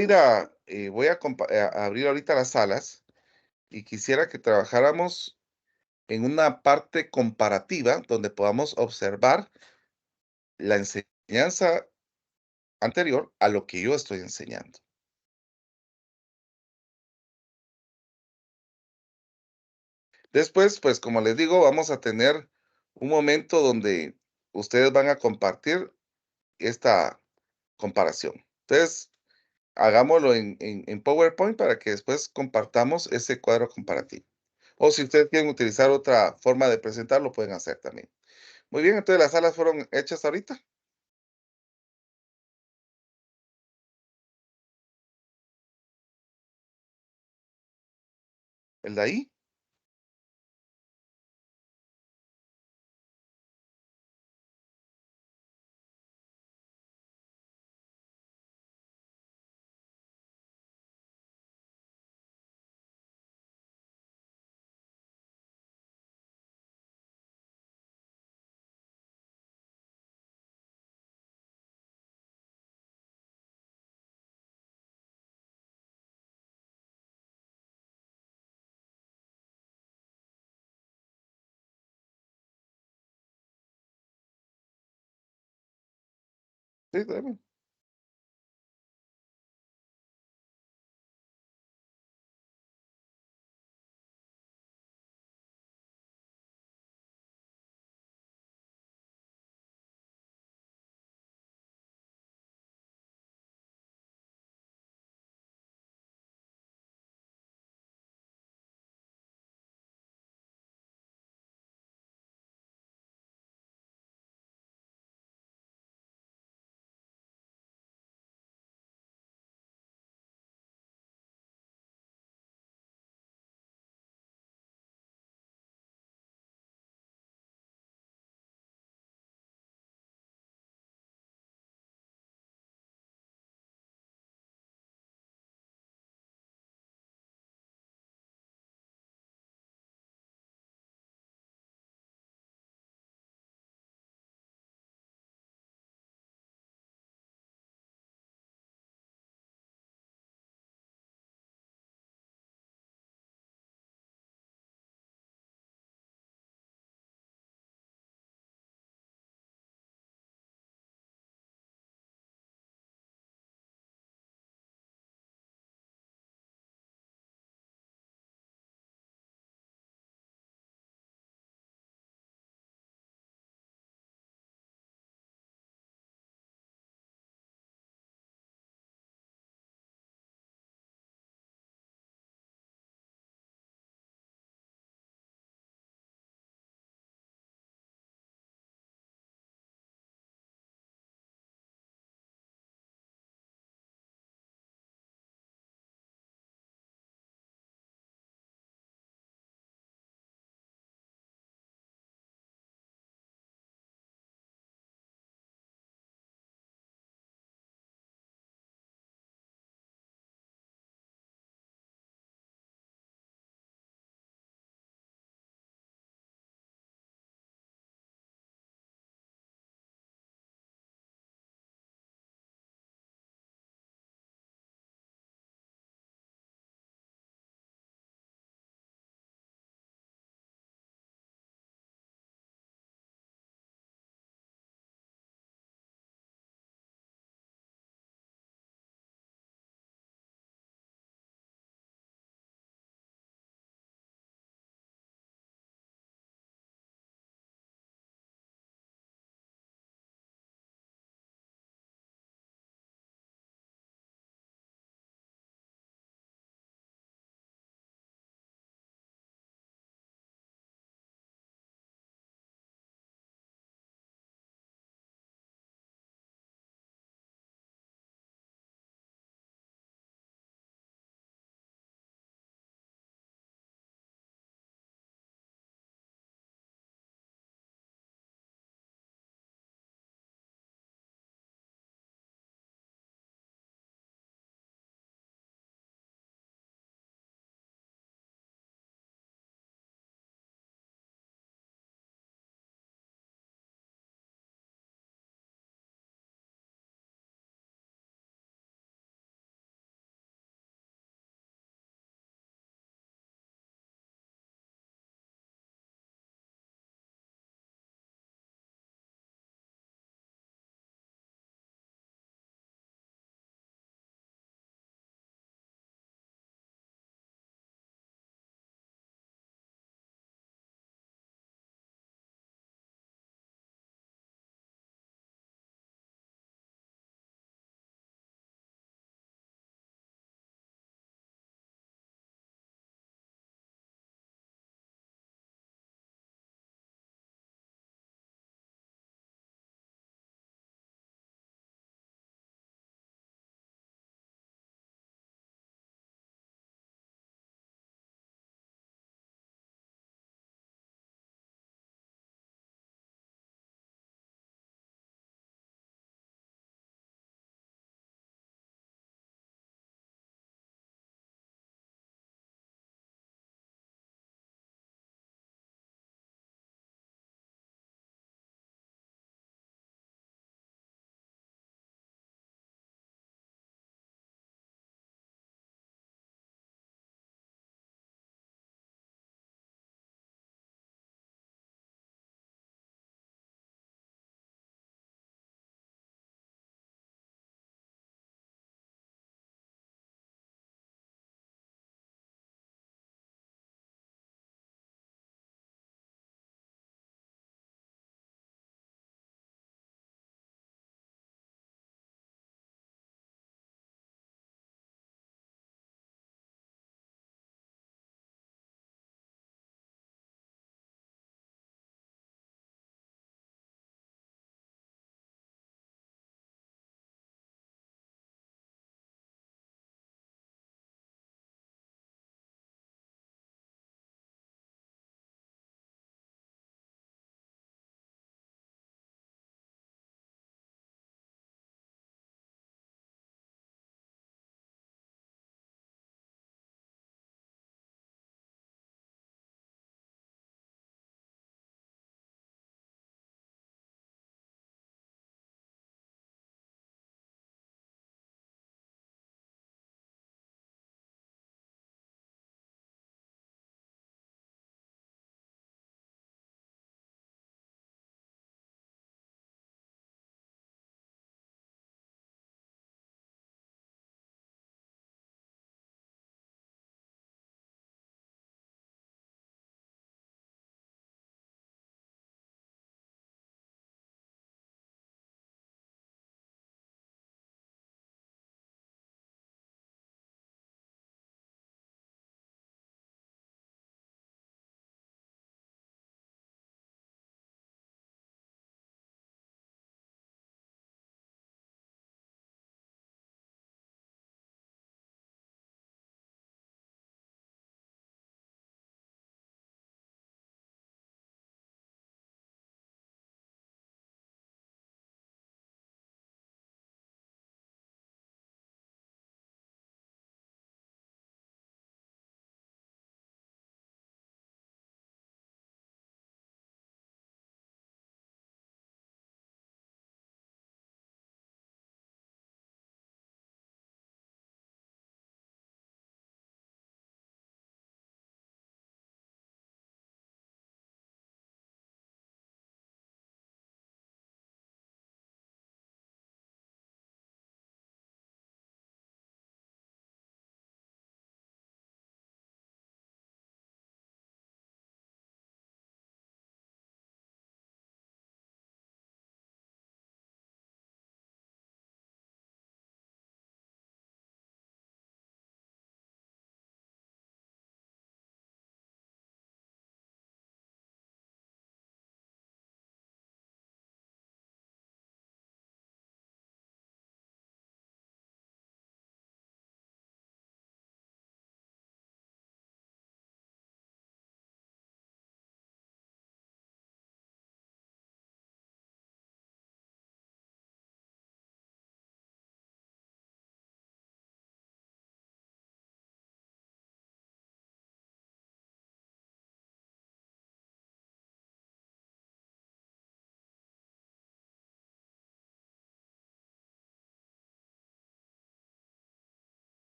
abrir ahorita las salas y quisiera que trabajáramos en una parte comparativa donde podamos observar la enseñanza anterior a lo que yo estoy enseñando. Después, pues como les digo, vamos a tener un momento donde ustedes van a compartir esta comparación. Entonces, hagámoslo en PowerPoint para que después compartamos ese cuadro comparativo. O si ustedes quieren utilizar otra forma de presentar, lo pueden hacer también. Muy bien, entonces las salas fueron hechas ahorita. ¿El de ahí? Sí, dale.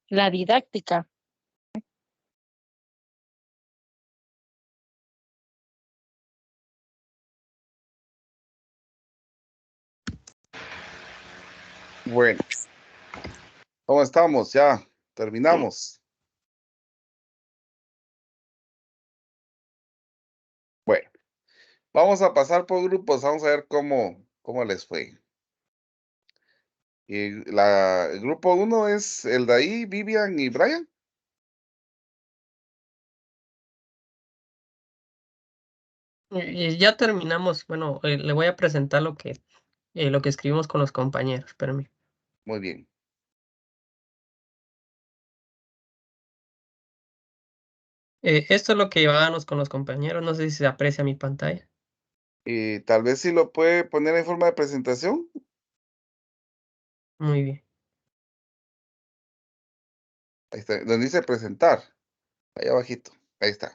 La didáctica. Bueno, ¿cómo estamos? Ya terminamos. Bueno, vamos a pasar por grupos, vamos a ver cómo les fue. El grupo 1 es el de ahí, Vivian y Brian. Ya terminamos. Bueno, le voy a presentar lo que escribimos con los compañeros. Espérame. Muy bien. Esto es lo que llevábamos con los compañeros. No sé si se aprecia mi pantalla. Tal vez si lo puede poner en forma de presentación. Muy bien. Ahí está, donde dice presentar. Ahí abajito. Ahí está.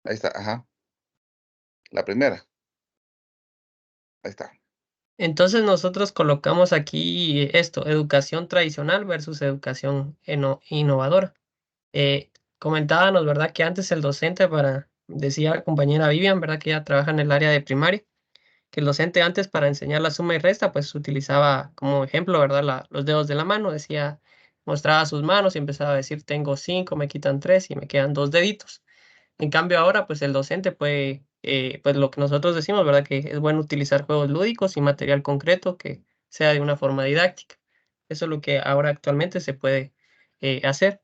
Ahí está, ajá. La primera. Ahí está. Entonces nosotros colocamos aquí esto, educación tradicional versus educación innovadora. Comentábamos, ¿verdad? Que antes el docente decía la compañera Vivian, ¿verdad? Que ella trabaja en el área de primaria, que el docente antes para enseñar la suma y resta, pues utilizaba como ejemplo, ¿verdad? Los dedos de la mano, mostraba sus manos y empezaba a decir, tengo 5, me quitan 3 y me quedan 2 deditos. En cambio ahora, pues el docente puede, pues lo que nosotros decimos, ¿verdad? Que es bueno utilizar juegos lúdicos y material concreto que sea de una forma didáctica. Eso es lo que ahora actualmente se puede hacer.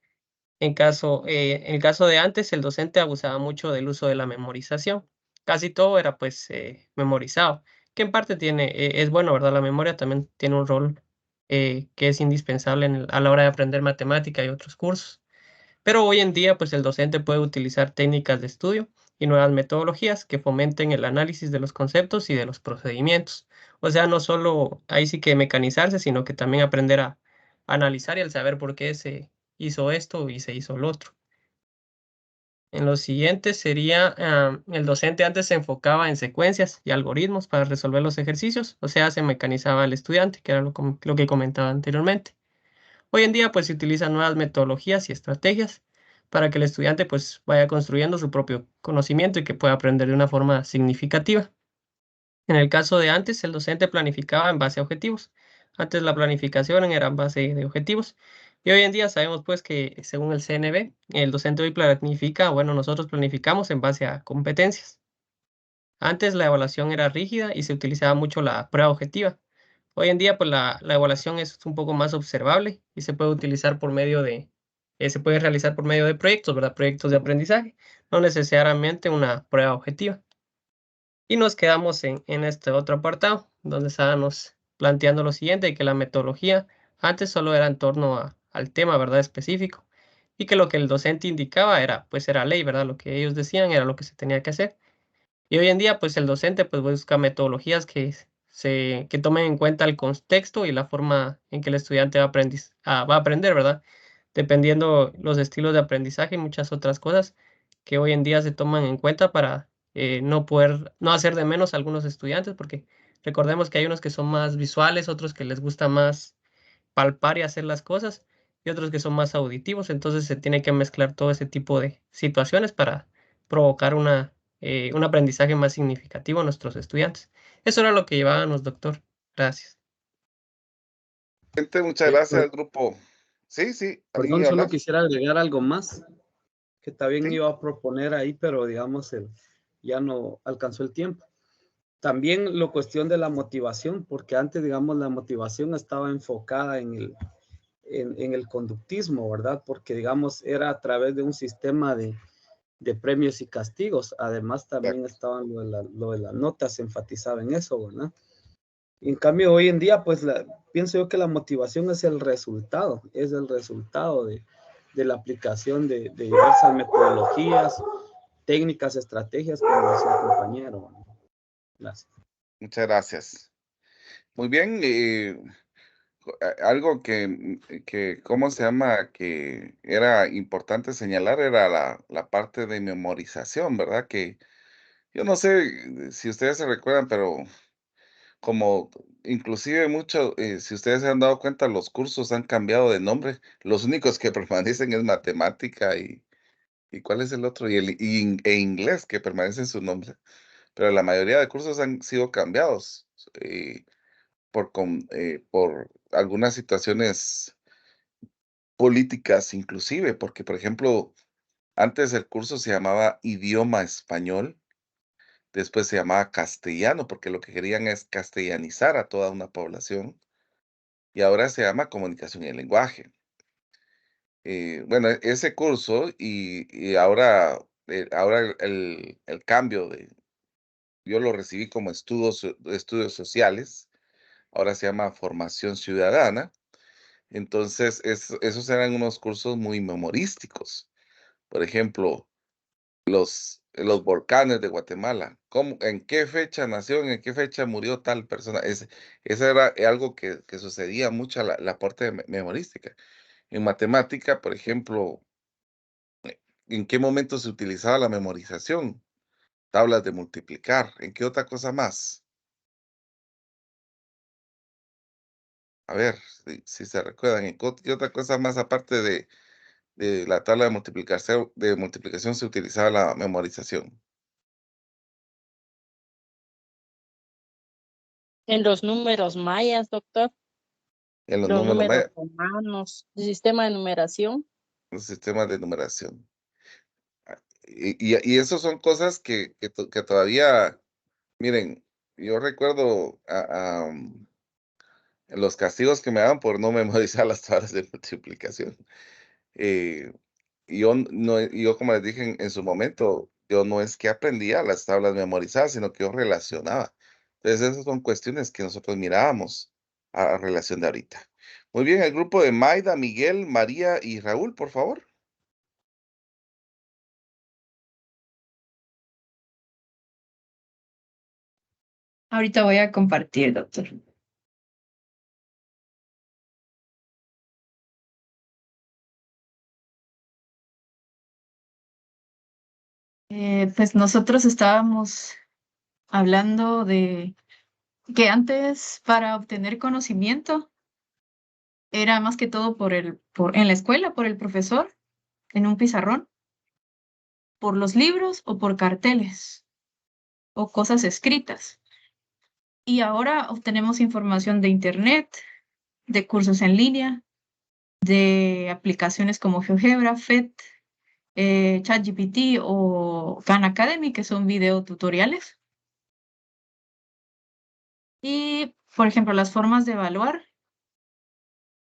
En el caso de antes, el docente abusaba mucho del uso de la memorización. Casi todo era pues memorizado, que en parte es bueno, ¿verdad? La memoria también tiene un rol que es indispensable a la hora de aprender matemática y otros cursos. Pero hoy en día, pues el docente puede utilizar técnicas de estudio y nuevas metodologías que fomenten el análisis de los conceptos y de los procedimientos. O sea, no solo ahí sí que mecanizarse, sino que también aprender a analizar y al saber por qué se hizo esto y se hizo lo otro. En lo siguiente sería, el docente antes se enfocaba en secuencias y algoritmos para resolver los ejercicios, o sea, se mecanizaba al estudiante, que era lo que comentaba anteriormente. Hoy en día, pues se utilizan nuevas metodologías y estrategias para que el estudiante pues vaya construyendo su propio conocimiento y que pueda aprender de una forma significativa. En el caso de antes, el docente planificaba en base a objetivos. Antes la planificación era en base de objetivos. Y hoy en día sabemos pues que según el CNB, el docente hoy planifica, bueno, nosotros planificamos en base a competencias. Antes la evaluación era rígida y se utilizaba mucho la prueba objetiva. Hoy en día, pues la evaluación es un poco más observable y se puede utilizar se puede realizar por medio de proyectos, ¿verdad? Proyectos de aprendizaje, no necesariamente una prueba objetiva. Y nos quedamos en este otro apartado, donde estábamos planteando lo siguiente, que la metodología antes solo era en torno al tema, ¿verdad? Específico, y que lo que el docente indicaba pues era ley, ¿verdad? Lo que ellos decían era lo que se tenía que hacer. Y hoy en día, pues el docente pues busca metodologías que tomen en cuenta el contexto y la forma en que el estudiante va a aprender, ¿verdad? Dependiendo los estilos de aprendizaje y muchas otras cosas que hoy en día se toman en cuenta para no hacer de menos a algunos estudiantes, porque recordemos que hay unos que son más visuales, otros que les gusta más palpar y hacer las cosas, y otros que son más auditivos. Entonces se tiene que mezclar todo ese tipo de situaciones para provocar un aprendizaje más significativo a nuestros estudiantes. Eso era lo que llevábamos, doctor. Gracias. Gente, muchas gracias, grupo. Sí, sí, ¿alguien Perdón, iba a solo hablar? quisiera agregar algo más que también Sí. iba a proponer ahí, pero digamos, ya no alcanzó el tiempo. También la cuestión de la motivación, porque antes, digamos, la motivación estaba enfocada en el conductismo, ¿verdad? Porque, digamos, era a través de un sistema de premios y castigos. Además, también Exacto. estaban lo de las notas, se enfatizaba en eso, ¿verdad? En cambio, hoy en día, pues pienso yo que la motivación es el resultado de la aplicación de diversas metodologías, técnicas, estrategias, como decía el compañero. Gracias. Muchas gracias. Muy bien, algo que, ¿cómo se llama? Que era importante señalar era la parte de memorización, ¿verdad? Que yo no sé si ustedes se recuerdan, pero como inclusive mucho, si ustedes se han dado cuenta, los cursos han cambiado de nombre. Los únicos que permanecen es matemática y ¿cuál es el otro? E inglés que permanece en su nombre. Pero la mayoría de cursos han sido cambiados por algunas situaciones políticas inclusive, porque, por ejemplo, antes el curso se llamaba idioma español, después se llamaba castellano, porque lo que querían es castellanizar a toda una población, y ahora se llama comunicación y el lenguaje. Bueno, ese curso y ahora el cambio yo lo recibí como estudios sociales, ahora se llama formación ciudadana. Entonces, esos eran unos cursos muy memorísticos. Por ejemplo, los volcanes de Guatemala, en qué fecha nació, en qué fecha murió tal persona. Ese era algo que sucedía mucho la parte memorística. En matemática, por ejemplo, ¿en qué momento se utilizaba la memorización? Tablas de multiplicar, ¿en qué otra cosa más? A ver, si se recuerdan, ¿en qué otra cosa más aparte de la tabla de multiplicación se utilizaba la memorización? En los números mayas, doctor, En los los números números mayas, romanos, el sistema de numeración. los sistemas de numeración. Y esos son cosas que todavía, miren, yo recuerdo los castigos que me daban por no memorizar las tablas de multiplicación. Eh, yo como les dije en su momento, yo no es que aprendía las tablas memorizadas, sino que yo relacionaba. Entonces, esas son cuestiones que nosotros mirábamos a relación de ahorita. Muy bien, el grupo de Maida, Miguel, María y Raúl, por favor. Ahorita voy a compartir, doctor. Pues nosotros estábamos hablando de que antes para obtener conocimiento era más que todo en la escuela, por el profesor, en un pizarrón, por los libros o por carteles o cosas escritas. Y ahora obtenemos información de internet, de cursos en línea, de aplicaciones como GeoGebra, FET, ChatGPT o Khan Academy, que son videotutoriales. Y, por ejemplo, las formas de evaluar,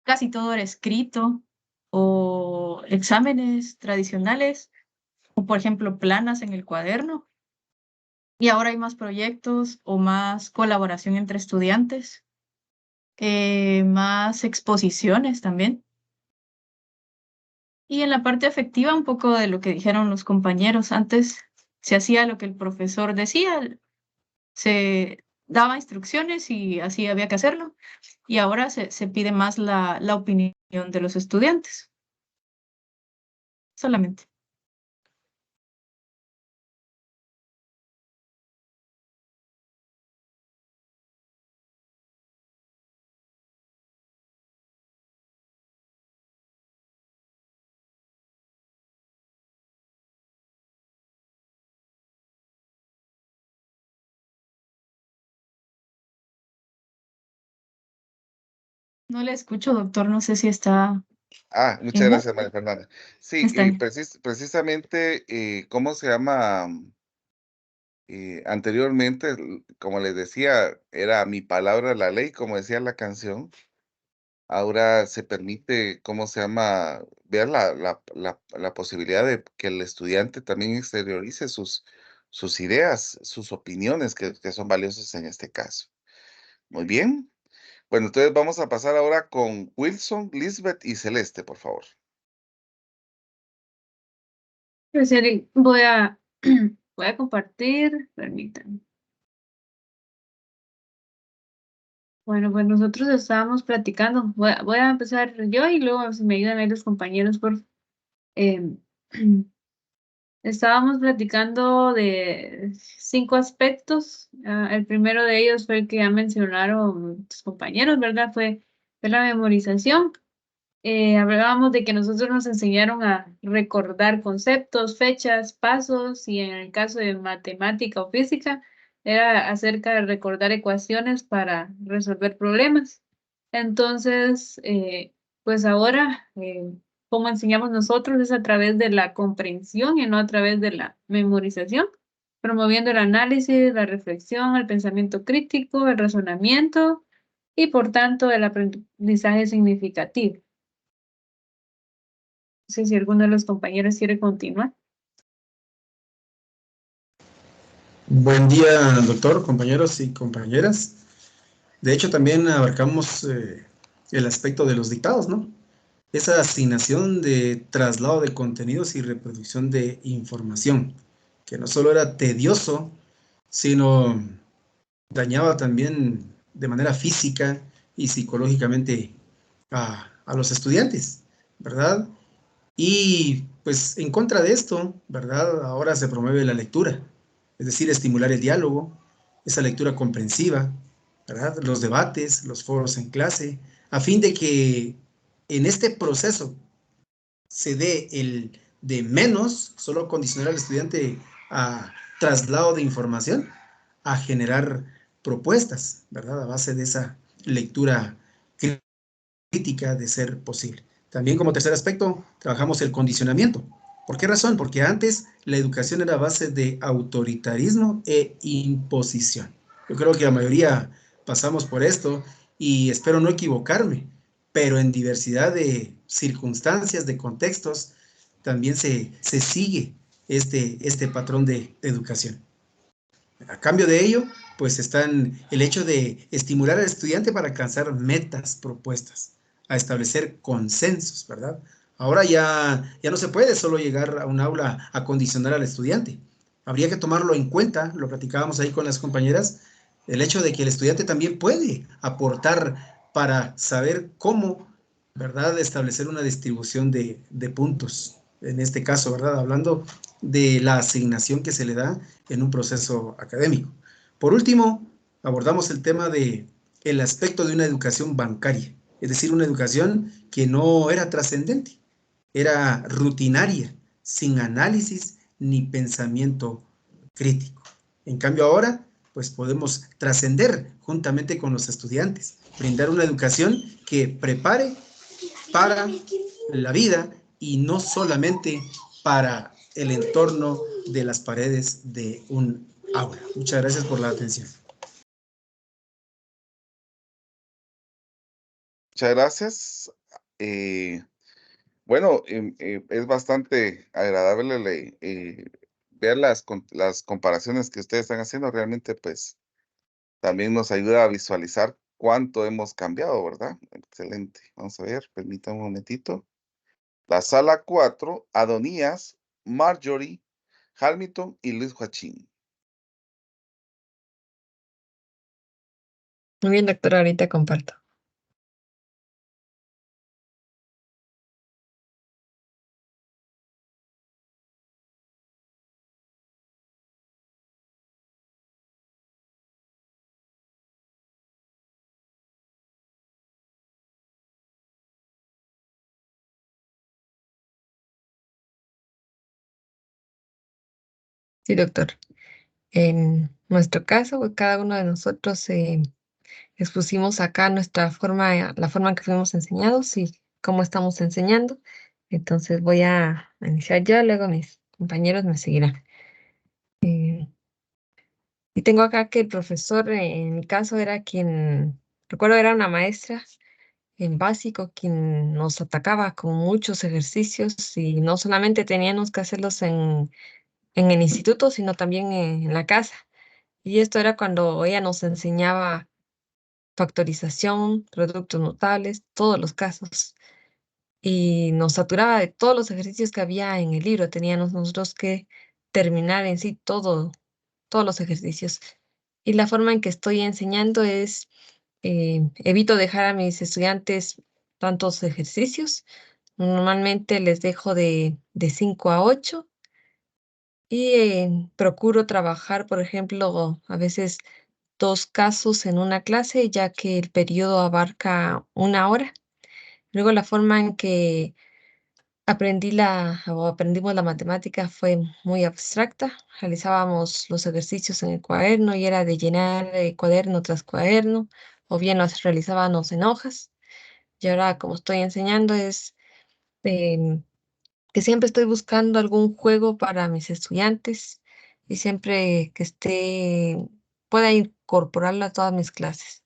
casi todo era escrito o exámenes tradicionales, o por ejemplo, planas en el cuaderno. Y ahora hay más proyectos o más colaboración entre estudiantes, más exposiciones también. Y en la parte afectiva, un poco de lo que dijeron los compañeros. Antes se hacía lo que el profesor decía, se daba instrucciones y así había que hacerlo. Y ahora se pide más la opinión de los estudiantes, solamente. No le escucho, doctor, no sé si está Muchas en gracias, mute. María Fernanda. Sí, Está bien. precisamente, ¿cómo se llama? Anteriormente, como les decía, era mi palabra la ley, como decía la canción. Ahora se permite, ¿cómo se llama? Ver la posibilidad de que el estudiante también exteriorice sus ideas, sus opiniones, que son valiosas en este caso. Muy bien. Bueno, entonces vamos a pasar ahora con Wilson, Lisbeth y Celeste, por favor. Pues, Eric, voy a compartir, permítanme. Bueno, pues nosotros estábamos platicando. Voy a empezar yo y luego si me ayudan ahí los compañeros, por estábamos platicando de 5 aspectos. El primero de ellos fue el que ya mencionaron tus compañeros, ¿verdad? Fue la memorización. Hablábamos de que nosotros nos enseñaron a recordar conceptos, fechas, pasos, y en el caso de matemática o física, era acerca de recordar ecuaciones para resolver problemas. Entonces, pues ahora, como enseñamos nosotros, es a través de la comprensión y no a través de la memorización, promoviendo el análisis, la reflexión, el pensamiento crítico, el razonamiento y, por tanto, el aprendizaje significativo. No sé si alguno de los compañeros quiere continuar. Buen día, doctor, compañeros y compañeras. De hecho, también abarcamos el aspecto de los dictados, ¿no? Esa asignación de traslado de contenidos y reproducción de información, que no solo era tedioso, sino dañaba también de manera física y psicológicamente a los estudiantes, ¿verdad? Y pues en contra de esto, ¿verdad? Ahora se promueve la lectura, es decir, estimular el diálogo, esa lectura comprensiva, ¿verdad? Los debates, los foros en clase, a fin de que en este proceso se dé el de menos, solo condicionar al estudiante a traslado de información, a generar propuestas, ¿verdad? A base de esa lectura crítica de ser posible. También como tercer aspecto, trabajamos el condicionamiento. ¿Por qué razón? Porque antes la educación era a base de autoritarismo e imposición. Yo creo que la mayoría pasamos por esto y espero no equivocarme, pero en diversidad de circunstancias, de contextos, también se sigue este patrón de educación. A cambio de ello, pues están el hecho de estimular al estudiante para alcanzar metas propuestas, a establecer consensos, ¿verdad? Ahora ya no se puede solo llegar a un aula a condicionar al estudiante. Habría que tomarlo en cuenta, lo platicábamos ahí con las compañeras, el hecho de que el estudiante también puede aportar para saber cómo, ¿verdad?, establecer una distribución de puntos. En este caso, ¿verdad?, hablando de la asignación que se le da en un proceso académico. Por último, abordamos el tema de el aspecto de una educación bancaria, es decir, una educación que no era trascendente, era rutinaria, sin análisis ni pensamiento crítico. En cambio ahora, pues podemos trascender juntamente con los estudiantes, brindar una educación que prepare para la vida y no solamente para el entorno de las paredes de un aula. Muchas gracias por la atención. Muchas gracias. Bueno, es bastante agradable ver las comparaciones que ustedes están haciendo. Realmente, pues, también nos ayuda a visualizar cuánto hemos cambiado, ¿verdad? Excelente. Vamos a ver, permítanme un momentito. La sala 4, Adonías, Marjorie, Hamilton y Luis Joachín. Muy bien, doctora, ahorita comparto. Sí, doctor. En nuestro caso, pues, cada uno de nosotros expusimos acá nuestra forma, la forma en que fuimos enseñados y cómo estamos enseñando. Entonces voy a iniciar yo, luego mis compañeros me seguirán. Y tengo acá que el profesor, en mi caso, era quien, recuerdo, era una maestra en básico quien nos atacaba con muchos ejercicios y no solamente teníamos que hacerlos en el instituto, sino también en la casa. Y esto era cuando ella nos enseñaba factorización, productos notables, todos los casos. Y nos saturaba de todos los ejercicios que había en el libro. Teníamos nosotros que terminar en sí todos los ejercicios. Y la forma en que estoy enseñando es, evito dejar a mis estudiantes tantos ejercicios. Normalmente les dejo de 5 a 8 y procuro trabajar, por ejemplo, a veces 2 casos en una clase, ya que el periodo abarca 1 hora. Luego la forma en que aprendimos la matemática fue muy abstracta. Realizábamos los ejercicios en el cuaderno y era de llenar cuaderno tras cuaderno, o bien los realizábamos en hojas. Y ahora, como estoy enseñando, es em, que siempre estoy buscando algún juego para mis estudiantes y siempre que pueda incorporarlo a todas mis clases.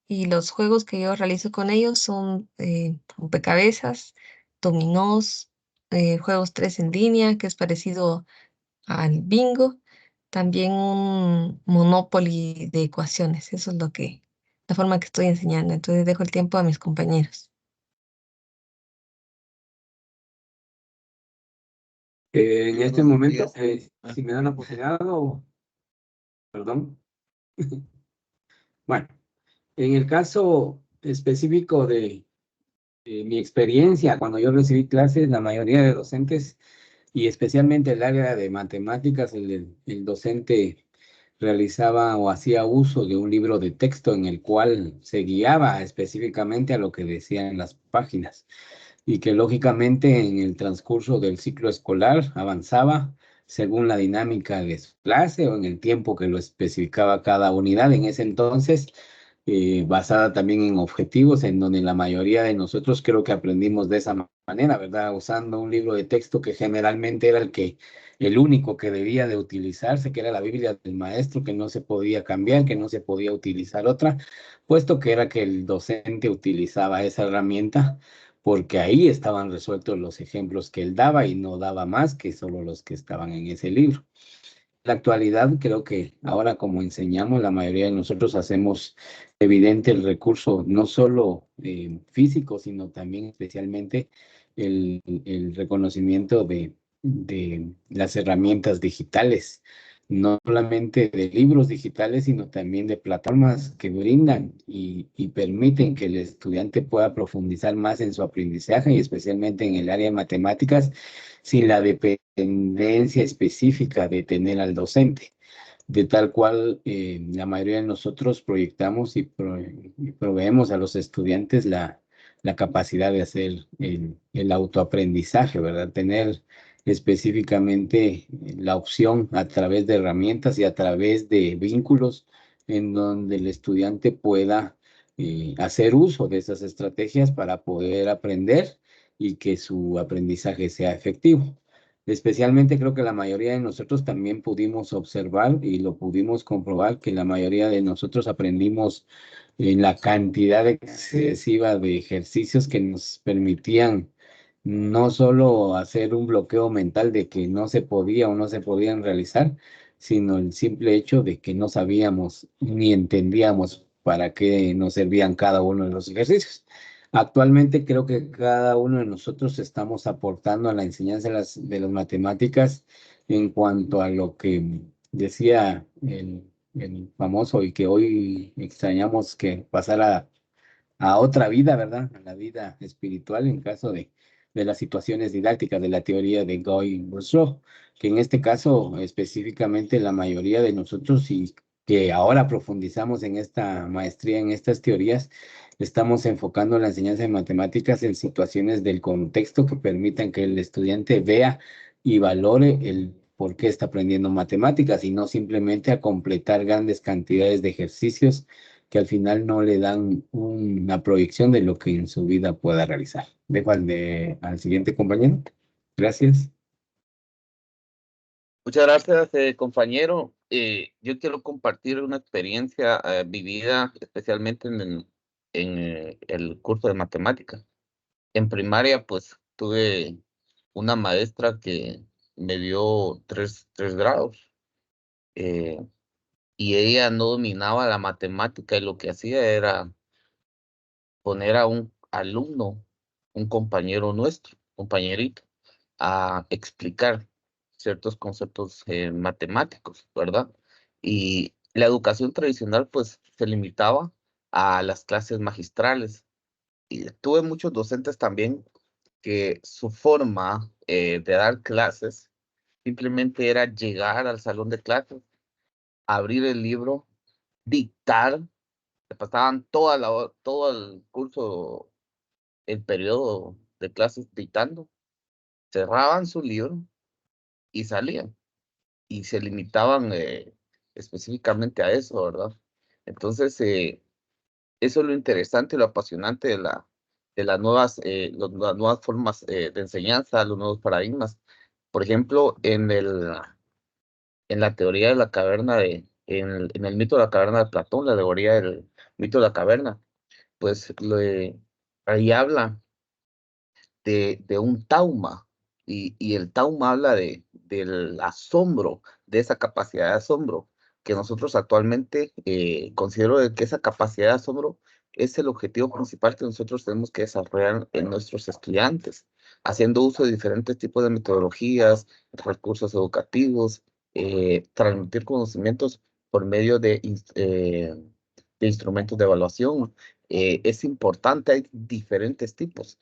Y los juegos que yo realizo con ellos son rompecabezas, dominós, juegos 3 en línea, que es parecido al bingo, también un Monopoly de ecuaciones. Eso es la forma que estoy enseñando. Entonces dejo el tiempo a mis compañeros. En Sí, este buenos momento, días. si me dan la oportunidad, perdón. Bueno, en el caso específico de mi experiencia, cuando yo recibí clases, la mayoría de docentes, y especialmente el área de matemáticas, el docente realizaba o hacía uso de un libro de texto en el cual se guiaba específicamente a lo que decían las páginas y que lógicamente en el transcurso del ciclo escolar avanzaba según la dinámica de su clase o en el tiempo que lo especificaba cada unidad. En ese entonces, basada también en objetivos, en donde la mayoría de nosotros creo que aprendimos de esa manera, ¿verdad? Usando un libro de texto que generalmente era el único que debía de utilizarse, que era la Biblia del maestro, que no se podía cambiar, que no se podía utilizar otra, puesto que era que el docente utilizaba esa herramienta porque ahí estaban resueltos los ejemplos que él daba y no daba más que solo los que estaban en ese libro. En la actualidad, creo que ahora como enseñamos, la mayoría de nosotros hacemos evidente el recurso, no solo físico, sino también especialmente el reconocimiento de las herramientas digitales, no solamente de libros digitales, sino también de plataformas que brindan y permiten que el estudiante pueda profundizar más en su aprendizaje y especialmente en el área de matemáticas sin la dependencia específica de tener al docente, de tal cual la mayoría de nosotros proyectamos y proveemos a los estudiantes la capacidad de hacer el autoaprendizaje, ¿verdad? Tener específicamente la opción a través de herramientas y a través de vínculos en donde el estudiante pueda hacer uso de esas estrategias para poder aprender y que su aprendizaje sea efectivo. Especialmente creo que la mayoría de nosotros también pudimos observar y lo pudimos comprobar que la mayoría de nosotros aprendimos en la cantidad excesiva de ejercicios que nos permitían no solo hacer un bloqueo mental de que no se podía o no se podían realizar, sino el simple hecho de que no sabíamos ni entendíamos para qué nos servían cada uno de los ejercicios. Actualmente creo que cada uno de nosotros estamos aportando a la enseñanza de las matemáticas en cuanto a lo que decía el famoso y que hoy extrañamos que pasara a otra vida, ¿verdad? A la vida espiritual en caso de las situaciones didácticas de la teoría de Gouy-Rousseau, que en este caso específicamente la mayoría de nosotros y que ahora profundizamos en esta maestría, en estas teorías, estamos enfocando la enseñanza de matemáticas en situaciones del contexto que permitan que el estudiante vea y valore el por qué está aprendiendo matemáticas y no simplemente a completar grandes cantidades de ejercicios que al final no le dan una proyección de lo que en su vida pueda realizar. Dejo al siguiente compañero. Gracias. Muchas gracias, compañero. Yo quiero compartir una experiencia vivida especialmente en el curso de matemática. En primaria, pues, tuve una maestra que me dio tres grados y ella no dominaba la matemática y lo que hacía era poner a un alumno, un compañero nuestro, compañerito, a explicar ciertos conceptos matemáticos, ¿verdad? Y la educación tradicional, pues, se limitaba a las clases magistrales. Y tuve muchos docentes también que su forma de dar clases Simplemente era llegar al salón de clases, abrir el libro, dictar, se pasaban todo el curso, el periodo de clases dictando, cerraban su libro y salían. Y se limitaban específicamente a eso, ¿verdad? Entonces, eso es lo interesante y lo apasionante de las las nuevas formas de enseñanza, los nuevos paradigmas. Por ejemplo, en la teoría de la caverna, en el mito de la caverna de Platón, la alegoría del mito de la caverna, pues ahí habla de un tauma, y el tauma habla del asombro, de esa capacidad de asombro, que nosotros actualmente considero de que esa capacidad de asombro es el objetivo principal que nosotros tenemos que desarrollar en nuestros estudiantes, haciendo uso de diferentes tipos de metodologías, recursos educativos, transmitir conocimientos por medio de instrumentos de evaluación. Es importante, hay diferentes tipos.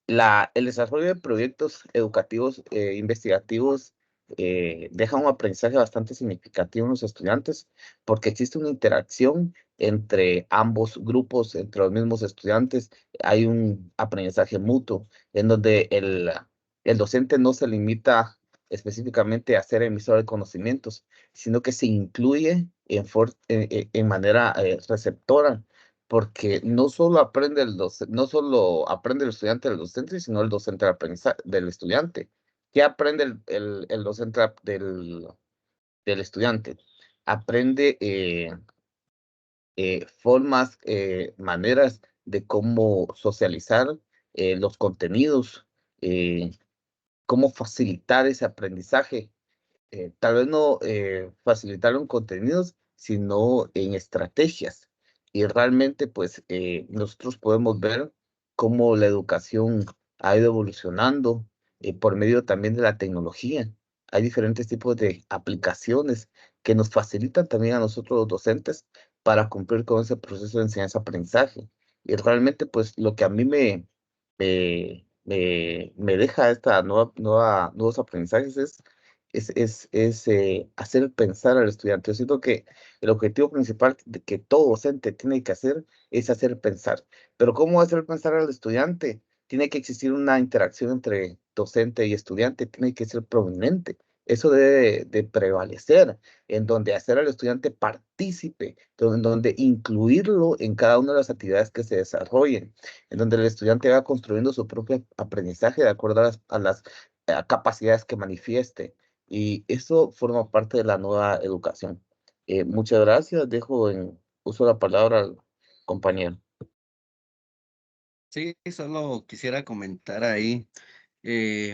El desarrollo de proyectos educativos investigativos deja un aprendizaje bastante significativo en los estudiantes porque existe una interacción entre ambos grupos, entre los mismos estudiantes. Hay un aprendizaje mutuo en donde el docente no se limita específicamente a ser emisor de conocimientos, sino que se incluye en manera receptora, porque no solo aprende el estudiante del docente, sino el docente del estudiante. ¿Qué aprende el docente del estudiante? Aprende formas, maneras de cómo socializar los contenidos, eh, cómo facilitar ese aprendizaje. Tal vez no facilitarlo en contenidos, sino en estrategias. Y realmente, pues, nosotros podemos ver cómo la educación ha ido evolucionando por medio también de la tecnología. Hay diferentes tipos de aplicaciones que nos facilitan también a nosotros los docentes para cumplir con ese proceso de enseñanza-aprendizaje. Y realmente, pues, lo que a mí me deja nuevos aprendizajes es hacer pensar al estudiante. Yo siento que el objetivo principal que todo docente tiene que hacer es hacer pensar. Pero ¿cómo hacer pensar al estudiante? Tiene que existir una interacción entre docente y estudiante, tiene que ser prominente. Eso debe de prevalecer, en donde hacer al estudiante partícipe, en donde incluirlo en cada una de las actividades que se desarrollen, en donde el estudiante va construyendo su propio aprendizaje de acuerdo a las capacidades que manifieste. Y eso forma parte de la nueva educación. Muchas gracias. Dejo en uso la palabra al compañero. Sí, solo quisiera comentar ahí.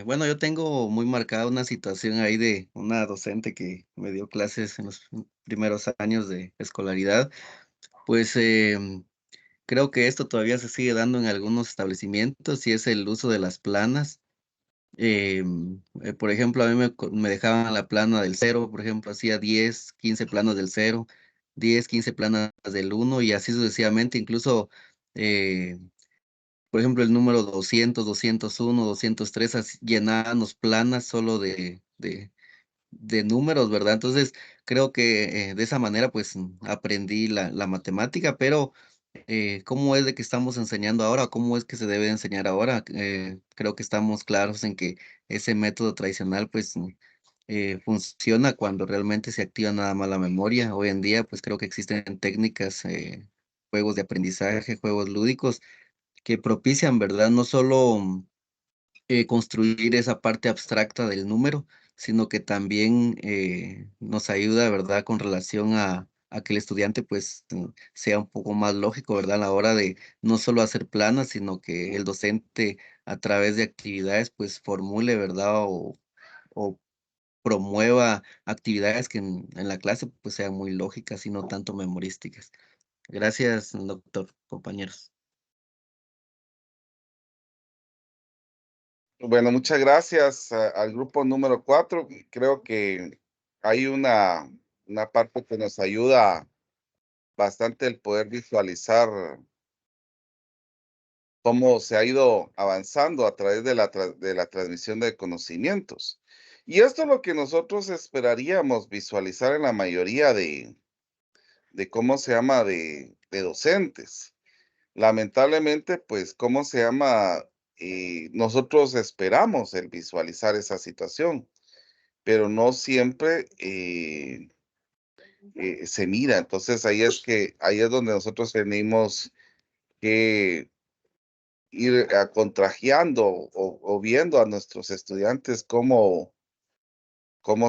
Bueno, yo tengo muy marcada una situación ahí de una docente que me dio clases en los primeros años de escolaridad. Pues creo que esto todavía se sigue dando en algunos establecimientos y es el uso de las planas. Por ejemplo, a mí me dejaban la plana del cero, por ejemplo, hacía 10, 15 planas del cero, 10, 15 planas del uno y así sucesivamente. Incluso, eh, por ejemplo, el número 200, 201, 203, llenaban los planas solo de números, ¿verdad? Entonces, creo que de esa manera, pues, aprendí la matemática, pero ¿cómo es de que estamos enseñando ahora? ¿Cómo es que se debe enseñar ahora? Creo que estamos claros en que ese método tradicional, pues, funciona cuando realmente se activa nada más la memoria. Hoy en día, pues, creo que existen técnicas, juegos de aprendizaje, juegos lúdicos que propician, ¿verdad? No solo construir esa parte abstracta del número, sino que también nos ayuda, ¿verdad? Con relación a que el estudiante pues sea un poco más lógico, ¿verdad? A la hora de no solo hacer planas, sino que el docente a través de actividades pues formule, ¿verdad? O promueva actividades que en la clase pues sean muy lógicas y no tanto memorísticas. Gracias, doctor, compañeros. Bueno, muchas gracias al grupo número 4. Creo que hay una parte que nos ayuda bastante el poder visualizar cómo se ha ido avanzando a través de la transmisión de conocimientos. Y esto es lo que nosotros esperaríamos visualizar en la mayoría de ¿cómo se llama?, de docentes. Lamentablemente, pues, ¿cómo se llama?, nosotros esperamos el visualizar esa situación, pero no siempre, se mira. Entonces, ahí es donde nosotros tenemos que ir contrajiando o viendo a nuestros estudiantes cómo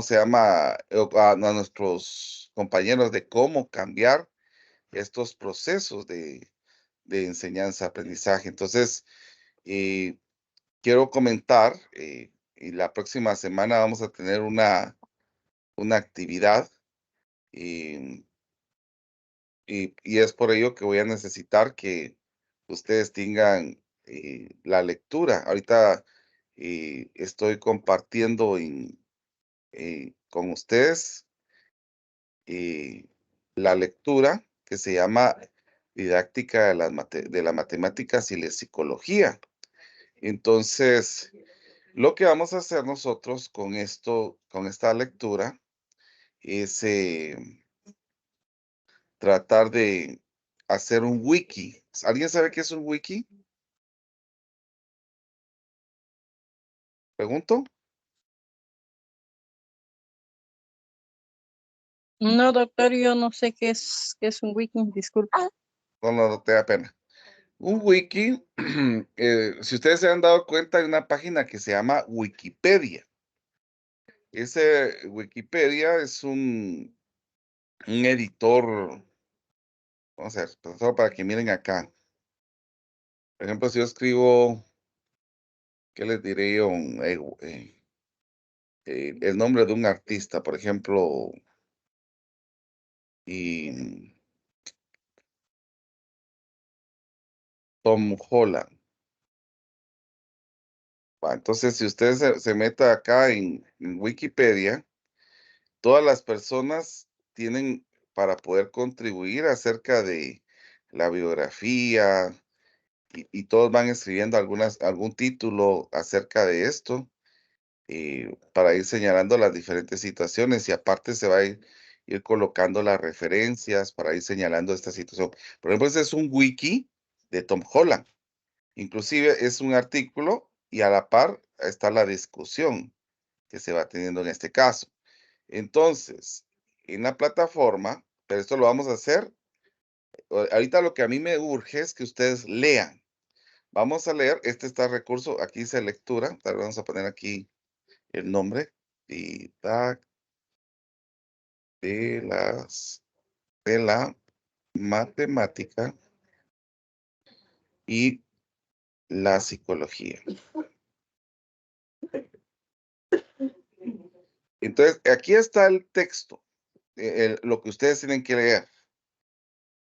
se llama, a nuestros compañeros de cómo cambiar estos procesos de enseñanza-aprendizaje. Entonces, eh, quiero comentar, y la próxima semana vamos a tener una actividad, em, y es por ello que voy a necesitar que ustedes tengan la lectura. Ahorita estoy compartiendo con ustedes eh, la lectura que se llama Didáctica de las Matemáticas y la Psicología. Entonces, lo que vamos a hacer nosotros con esta lectura, es tratar de hacer un wiki. ¿Alguien sabe qué es un wiki? Pregunto. No, doctor, yo no sé qué es un wiki, disculpe. No te da pena. Un wiki, si ustedes se han dado cuenta, hay una página que se llama Wikipedia. Ese Wikipedia es un editor, vamos a ver, pues, solo para que miren acá. Por ejemplo, si yo escribo, ¿qué les diré yo? El nombre de un artista, por ejemplo, y Tom Holland. Entonces, si usted se meta acá en Wikipedia, todas las personas tienen para poder contribuir acerca de la biografía, y todos van escribiendo algún título acerca de esto, para ir señalando las diferentes situaciones, y aparte se va a ir colocando las referencias para ir señalando esta situación. Por ejemplo, ese es un wiki de Tom Holland. Inclusive es un artículo y a la par está la discusión que se va teniendo en este caso. Entonces, en la plataforma, pero esto lo vamos a hacer, ahorita lo que a mí me urge es que ustedes lean. Vamos a leer, este está recurso, aquí dice lectura, tal vez vamos a poner aquí el nombre, Didáctica de la matemática y la psicología. Entonces, aquí está el texto, lo que ustedes tienen que leer.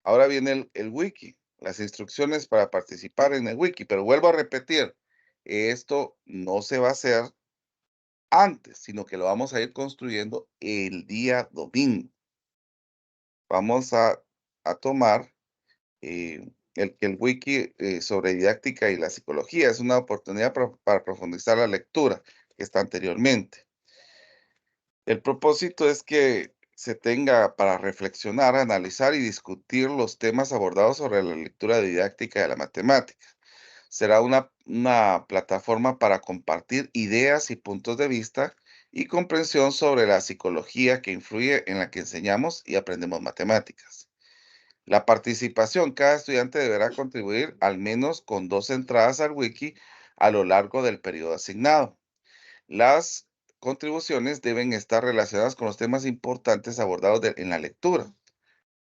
Ahora viene el wiki, las instrucciones para participar en el wiki, pero vuelvo a repetir, esto no se va a hacer antes, sino que lo vamos a ir construyendo el día domingo. Vamos a tomar el wiki sobre didáctica y la psicología. Es una oportunidad para profundizar la lectura que está anteriormente. El propósito es que se tenga para reflexionar, analizar y discutir los temas abordados sobre la lectura didáctica de la matemática. Será una plataforma para compartir ideas y puntos de vista y comprensión sobre la psicología que influye en la que enseñamos y aprendemos matemáticas. La participación, cada estudiante deberá contribuir al menos con 2 entradas al wiki a lo largo del periodo asignado. Las contribuciones deben estar relacionadas con los temas importantes abordados en la lectura,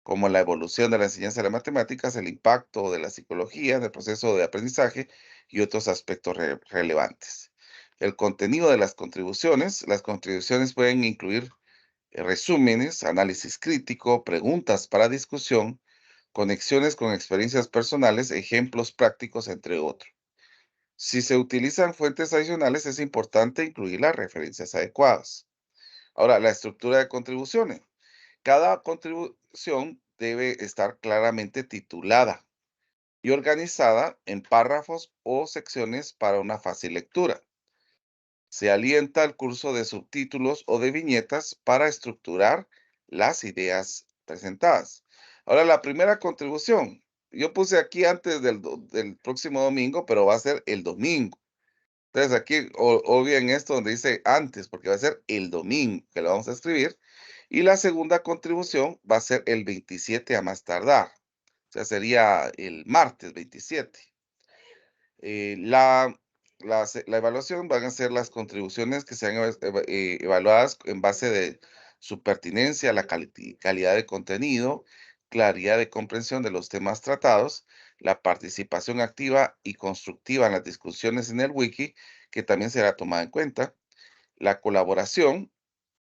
como la evolución de la enseñanza de las matemáticas, el impacto de la psicología en el proceso de aprendizaje y otros aspectos relevantes. El contenido de las contribuciones pueden incluir resúmenes, análisis crítico, preguntas para discusión, conexiones con experiencias personales, ejemplos prácticos, entre otros. Si se utilizan fuentes adicionales, es importante incluir las referencias adecuadas. Ahora, la estructura de contribuciones. Cada contribución debe estar claramente titulada y organizada en párrafos o secciones para una fácil lectura. Se alienta el curso de subtítulos o de viñetas para estructurar las ideas presentadas. Ahora, la primera contribución. Yo puse aquí antes del próximo domingo, pero va a ser el domingo. Entonces aquí obvien esto donde dice antes, porque va a ser el domingo que lo vamos a escribir. Y la segunda contribución va a ser el 27 a más tardar. O sea, sería el martes 27. La evaluación van a ser las contribuciones que sean evaluadas en base de su pertinencia, la calidad de contenido, claridad de comprensión de los temas tratados, la participación activa y constructiva en las discusiones en el wiki, que también será tomada en cuenta, la colaboración,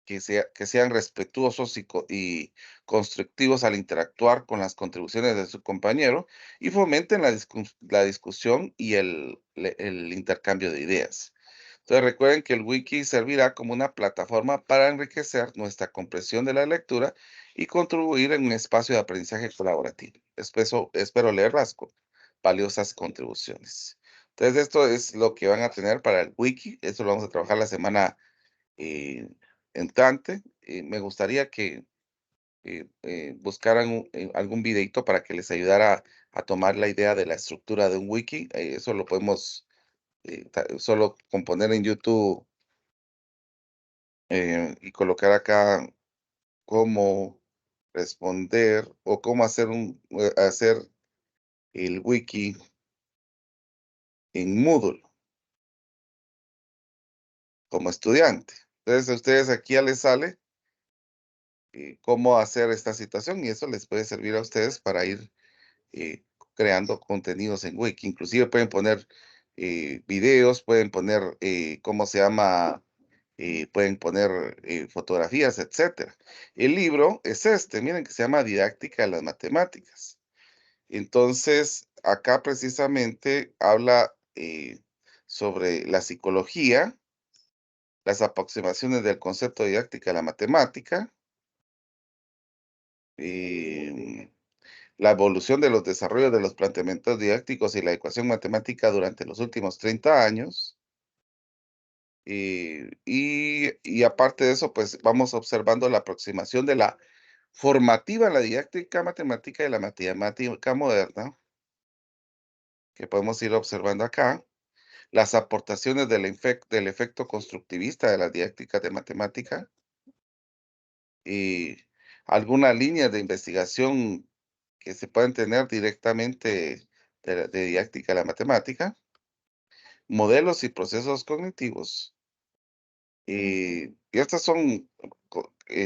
que sean respetuosos y constructivos al interactuar con las contribuciones de su compañero y fomenten la discusión y el intercambio de ideas. Entonces recuerden que el wiki servirá como una plataforma para enriquecer nuestra comprensión de la lectura y contribuir en un espacio de aprendizaje colaborativo. Espero leerlas con valiosas contribuciones. Entonces esto es lo que van a tener para el wiki. Esto lo vamos a trabajar la semana eh, entrante. Me gustaría que buscaran algún videito para que les ayudara a tomar la idea de la estructura de un wiki. Eso lo podemos solo componer en YouTube y colocar acá cómo responder o cómo hacer el wiki en Moodle como estudiante. Entonces a ustedes aquí ya les sale cómo hacer esta situación y eso les puede servir a ustedes para ir eh, creando contenidos en Wiki. Inclusive pueden poner videos, pueden poner, ¿cómo se llama? Pueden poner fotografías, etcétera. El libro es este, miren, que se llama Didáctica de las Matemáticas. Entonces, acá precisamente habla sobre la psicología, las aproximaciones del concepto de didáctica de la matemática, em, la evolución de los desarrollos de los planteamientos didácticos y la ecuación matemática durante los últimos 30 años. Y aparte de eso, pues vamos observando la aproximación de la formativa en la didáctica matemática y la matemática moderna, que podemos ir observando acá. Las aportaciones del efecto constructivista de la didáctica de matemática. Y algunas líneas de investigación que se pueden tener directamente de didáctica de la matemática, modelos y procesos cognitivos. Y estas son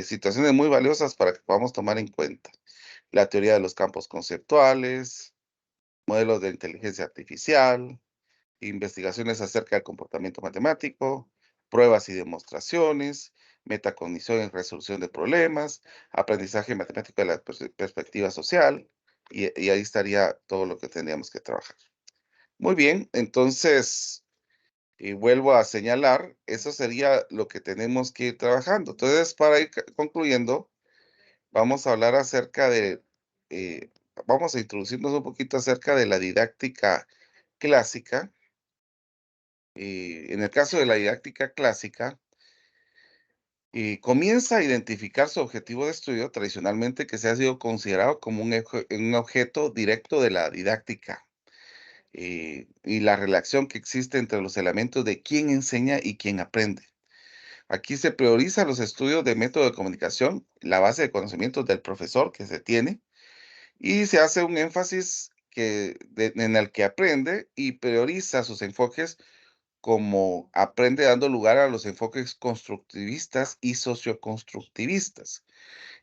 situaciones muy valiosas para que podamos tomar en cuenta. La teoría de los campos conceptuales, modelos de inteligencia artificial, investigaciones acerca del comportamiento matemático, pruebas y demostraciones, metacognición en resolución de problemas, aprendizaje matemático de la perspectiva social, y ahí estaría todo lo que tendríamos que trabajar. Muy bien, entonces, vuelvo a señalar, eso sería lo que tenemos que ir trabajando. Entonces, para ir concluyendo, vamos a hablar acerca eh, vamos a introducirnos un poquito acerca de la didáctica clásica. En el caso de la didáctica clásica, comienza a identificar su objetivo de estudio tradicionalmente que se ha sido considerado como un objeto directo de la didáctica y la relación que existe entre los elementos de quién enseña y quién aprende. Aquí se prioriza los estudios de método de comunicación, la base de conocimientos del profesor que se tiene, y se hace un énfasis en el que aprende y prioriza sus enfoques como aprende dando lugar a los enfoques constructivistas y socioconstructivistas.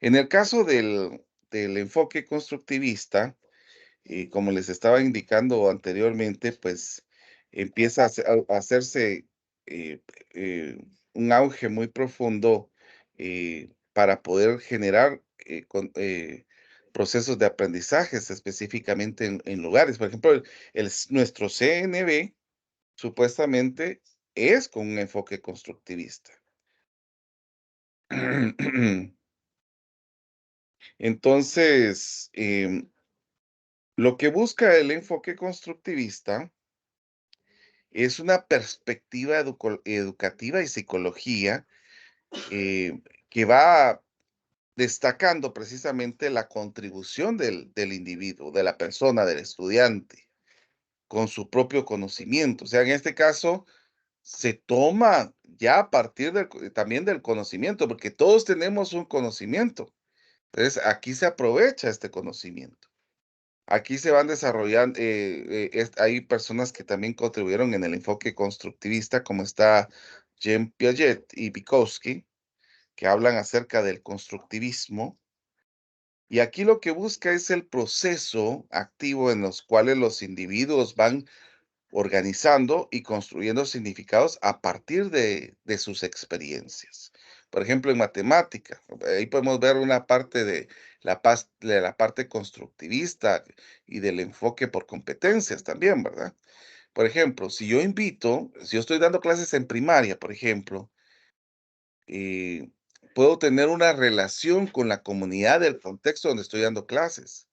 En el caso del enfoque constructivista, como les estaba indicando anteriormente, pues empieza a hacerse eh, eh, un auge muy profundo para poder generar procesos de aprendizajes específicamente en lugares. Por ejemplo, nuestro CNB supuestamente es con un enfoque constructivista. Entonces, lo que busca el enfoque constructivista es una perspectiva educativa y psicología que va destacando precisamente la contribución del individuo, de la persona, del estudiante, con su propio conocimiento. O sea, en este caso, se toma ya a partir también del conocimiento, porque todos tenemos un conocimiento. Entonces, aquí se aprovecha este conocimiento. Aquí se van desarrollando, hay personas que también contribuyeron en el enfoque constructivista, como está Jean Piaget y Vygotsky, que hablan acerca del constructivismo. Y aquí lo que busca es el proceso activo en los cuales los individuos van organizando y construyendo significados a partir de sus experiencias. Por ejemplo, en matemática, ahí podemos ver una parte de la parte constructivista y del enfoque por competencias también, ¿verdad? Por ejemplo, si yo estoy dando clases en primaria, por ejemplo, eh, puedo tener una relación con la comunidad del contexto donde estoy dando clases.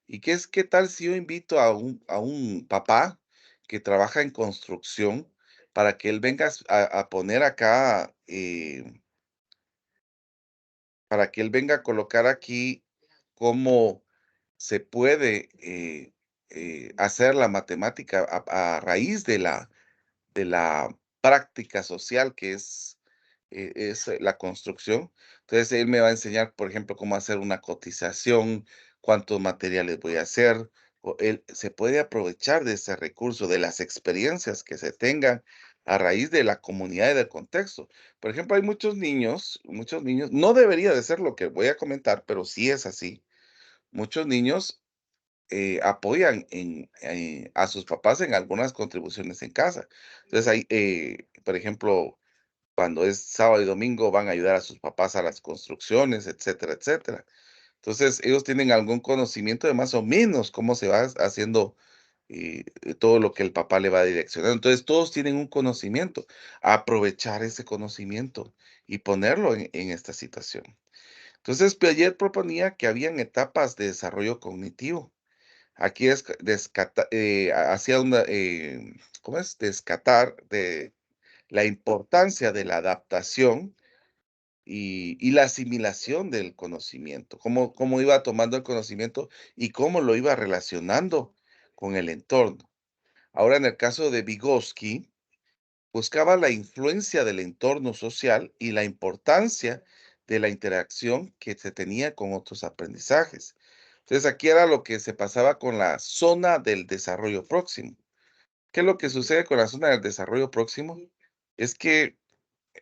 ¿Y qué tal si yo invito a un papá que trabaja en construcción para que él venga a poner acá, para que él venga a colocar aquí cómo se puede hacer la matemática raíz de la práctica social que es la construcción? Entonces, él me va a enseñar, por ejemplo, cómo hacer una cotización, cuántos materiales voy a hacer, o él se puede aprovechar de ese recurso, de las experiencias que se tengan a raíz de la comunidad y del contexto. Por ejemplo, hay muchos niños, no debería de ser lo que voy a comentar, pero sí es así. Muchos niños apoyan a sus papás en algunas contribuciones en casa. Entonces, por ejemplo, cuando es sábado y domingo van a ayudar a sus papás a las construcciones, etcétera, etcétera. Entonces, ellos tienen algún conocimiento de más o menos cómo se va haciendo todo lo que el papá le va direccionando. Entonces, todos tienen un conocimiento. Aprovechar ese conocimiento y ponerlo en esta situación. Entonces, Piaget proponía que habían etapas de desarrollo cognitivo. Aquí hacía ¿cómo es? Descatar de la importancia de la adaptación y la asimilación del conocimiento, cómo iba tomando el conocimiento y cómo lo iba relacionando con el entorno. Ahora, en el caso de Vygotsky, buscaba la influencia del entorno social y la importancia de la interacción que se tenía con otros aprendizajes. Entonces, aquí era lo que se pasaba con la zona del desarrollo próximo. ¿Qué es lo que sucede con la zona del desarrollo próximo? Es que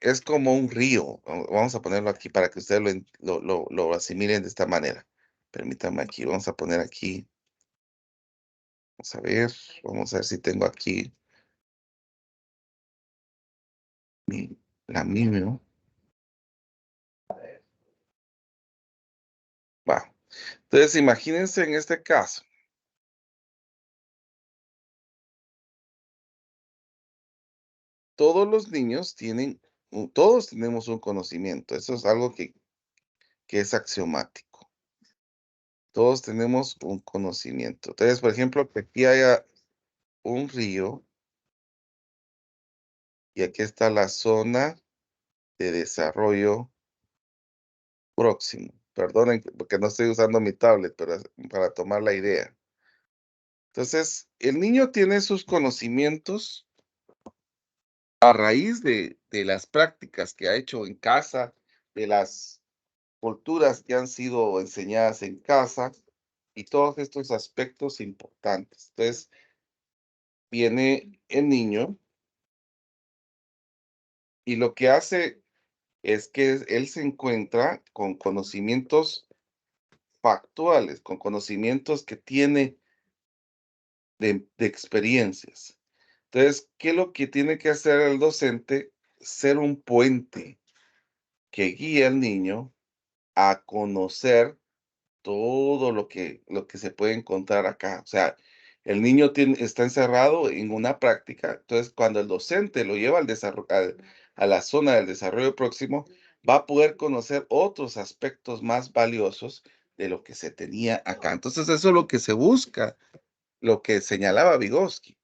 es como un río. Vamos a ponerlo aquí para que ustedes lo asimilen de esta manera. Permítanme aquí, vamos a poner aquí. Vamos a ver si tengo aquí la Mimeo. Va. Entonces, imagínense en este caso. Todos los niños todos tenemos un conocimiento. Eso es algo que es axiomático. Todos tenemos un conocimiento. Entonces, por ejemplo, que aquí haya un río y aquí está la zona de desarrollo próximo. Perdonen porque no estoy usando mi tablet, pero para tomar la idea. Entonces, el niño tiene sus conocimientos a raíz de las prácticas que ha hecho en casa, de las culturas que han sido enseñadas en casa y todos estos aspectos importantes. Entonces, viene el niño y lo que hace es que él se encuentra con conocimientos factuales, con conocimientos que tiene de experiencias. Entonces, ¿qué es lo que tiene que hacer el docente? Ser un puente que guíe al niño a conocer todo lo que se puede encontrar acá. O sea, el niño está encerrado en una práctica, entonces cuando el docente lo lleva a la zona del desarrollo próximo, va a poder conocer otros aspectos más valiosos de lo que se tenía acá. Entonces, eso es lo que se busca, lo que señalaba Vygotsky.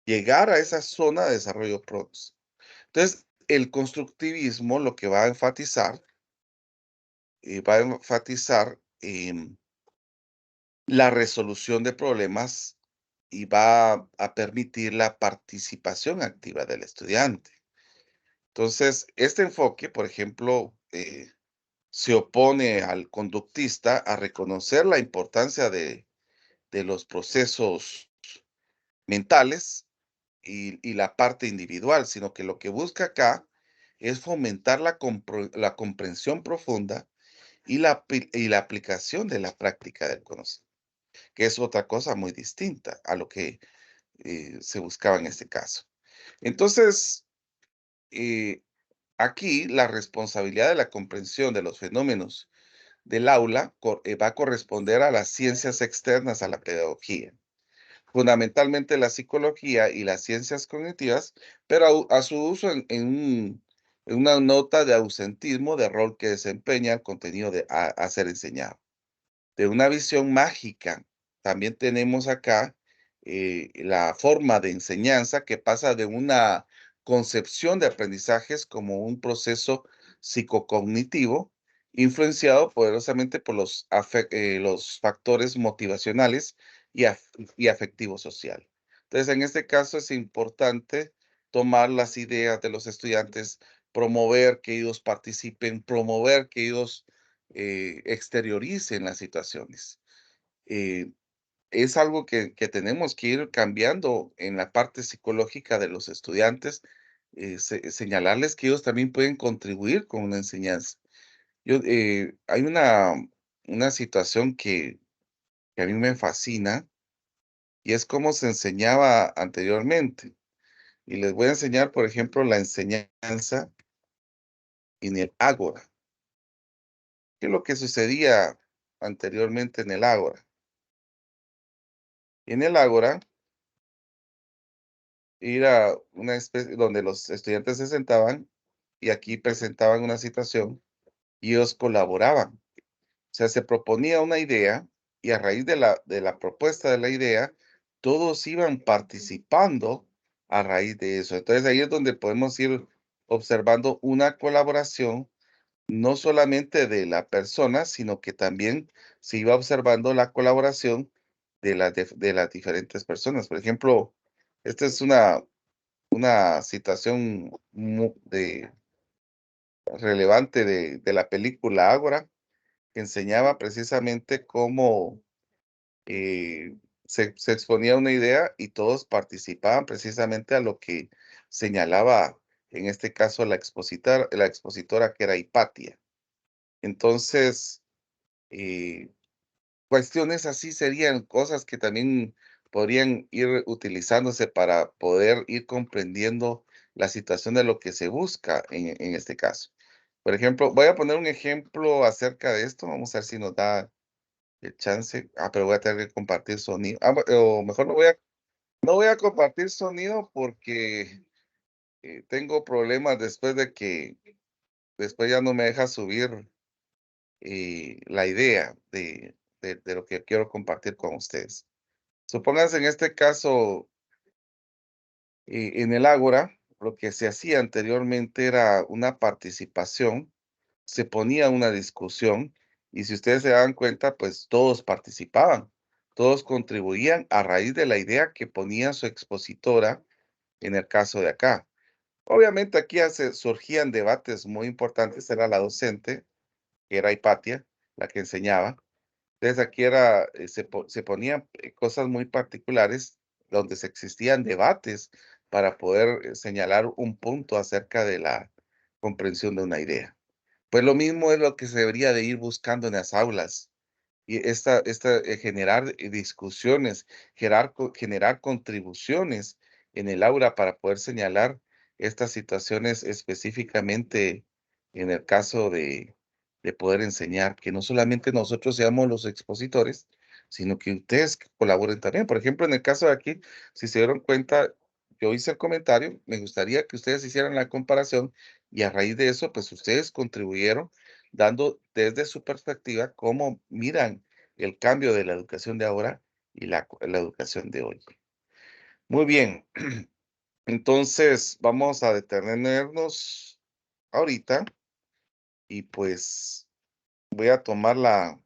llegar a esa zona de desarrollo pronto. Entonces, el constructivismo lo que va a enfatizar, la resolución de problemas y va a permitir la participación activa del estudiante. Entonces, este enfoque, por ejemplo, se opone al conductista a reconocer la importancia de los procesos mentales y la parte individual, sino que lo que busca acá es fomentar la comprensión profunda y la aplicación de la práctica del conocimiento, que es otra cosa muy distinta a lo que se buscaba en este caso. Entonces, eh, aquí la responsabilidad de la comprensión de los fenómenos del aula va a corresponder a las ciencias externas a la pedagogía, fundamentalmente la psicología y las ciencias cognitivas, pero a su uso en una nota de ausentismo de rol que desempeña el contenido a ser enseñado. De una visión mágica, también tenemos acá la forma de enseñanza que pasa de una concepción de aprendizajes como un proceso psicocognitivo influenciado poderosamente por los factores motivacionales y afectivo social. Entonces, en este caso es importante tomar las ideas de los estudiantes, promover que ellos participen, promover que ellos exterioricen las situaciones. Eh, es algo que tenemos que ir cambiando en la parte psicológica de los estudiantes, señalarles que ellos también pueden contribuir con una enseñanza. Hay una situación que a mí me fascina y es cómo se enseñaba anteriormente. Y les voy a enseñar, por ejemplo, la enseñanza en el ágora. ¿Qué es lo que sucedía anteriormente en el ágora? En el ágora era una especie donde los estudiantes se sentaban y aquí presentaban una situación y ellos colaboraban. O sea, se proponía una idea y a raíz de la propuesta de la idea, todos iban participando a raíz de eso. Entonces ahí es donde podemos ir observando una colaboración, no solamente de la persona, sino que también se iba observando la colaboración de las diferentes personas. Por ejemplo, esta es una situación relevante de la película Ágora, que enseñaba precisamente cómo se exponía una idea y todos participaban precisamente a lo que señalaba, en este caso, la expositora que era Hipatia. Entonces, eh, cuestiones así serían cosas que también podrían ir utilizándose para poder ir comprendiendo la situación de lo que se busca en este caso. Por ejemplo, voy a poner un ejemplo acerca de esto. Vamos a ver si nos da el chance. Pero voy a tener que compartir sonido. O mejor no voy a compartir sonido porque tengo problemas después de que después ya no me deja subir la idea de lo que quiero compartir con ustedes. Supónganse en este caso, en el Ágora, lo que se hacía anteriormente era una participación, se ponía una discusión y si ustedes se dan cuenta, pues todos participaban, todos contribuían a raíz de la idea que ponía su expositora en el caso de acá. Obviamente aquí surgían debates muy importantes, era la docente, que era Hipatia, la que enseñaba. Entonces aquí se ponían cosas muy particulares donde se existían debates para poder señalar un punto acerca de la comprensión de una idea. Pues lo mismo es lo que se debería de ir buscando en las aulas y generar discusiones, generar contribuciones en el aula para poder señalar estas situaciones específicamente en el caso de poder enseñar, que no solamente nosotros seamos los expositores, sino que ustedes colaboren también. Por ejemplo, en el caso de aquí, si se dieron cuenta, yo hice el comentario, me gustaría que ustedes hicieran la comparación y a raíz de eso, pues ustedes contribuyeron dando desde su perspectiva cómo miran el cambio de la educación de ahora y la educación de hoy. Muy bien. Entonces, vamos a detenernos ahorita y pues voy a tomar la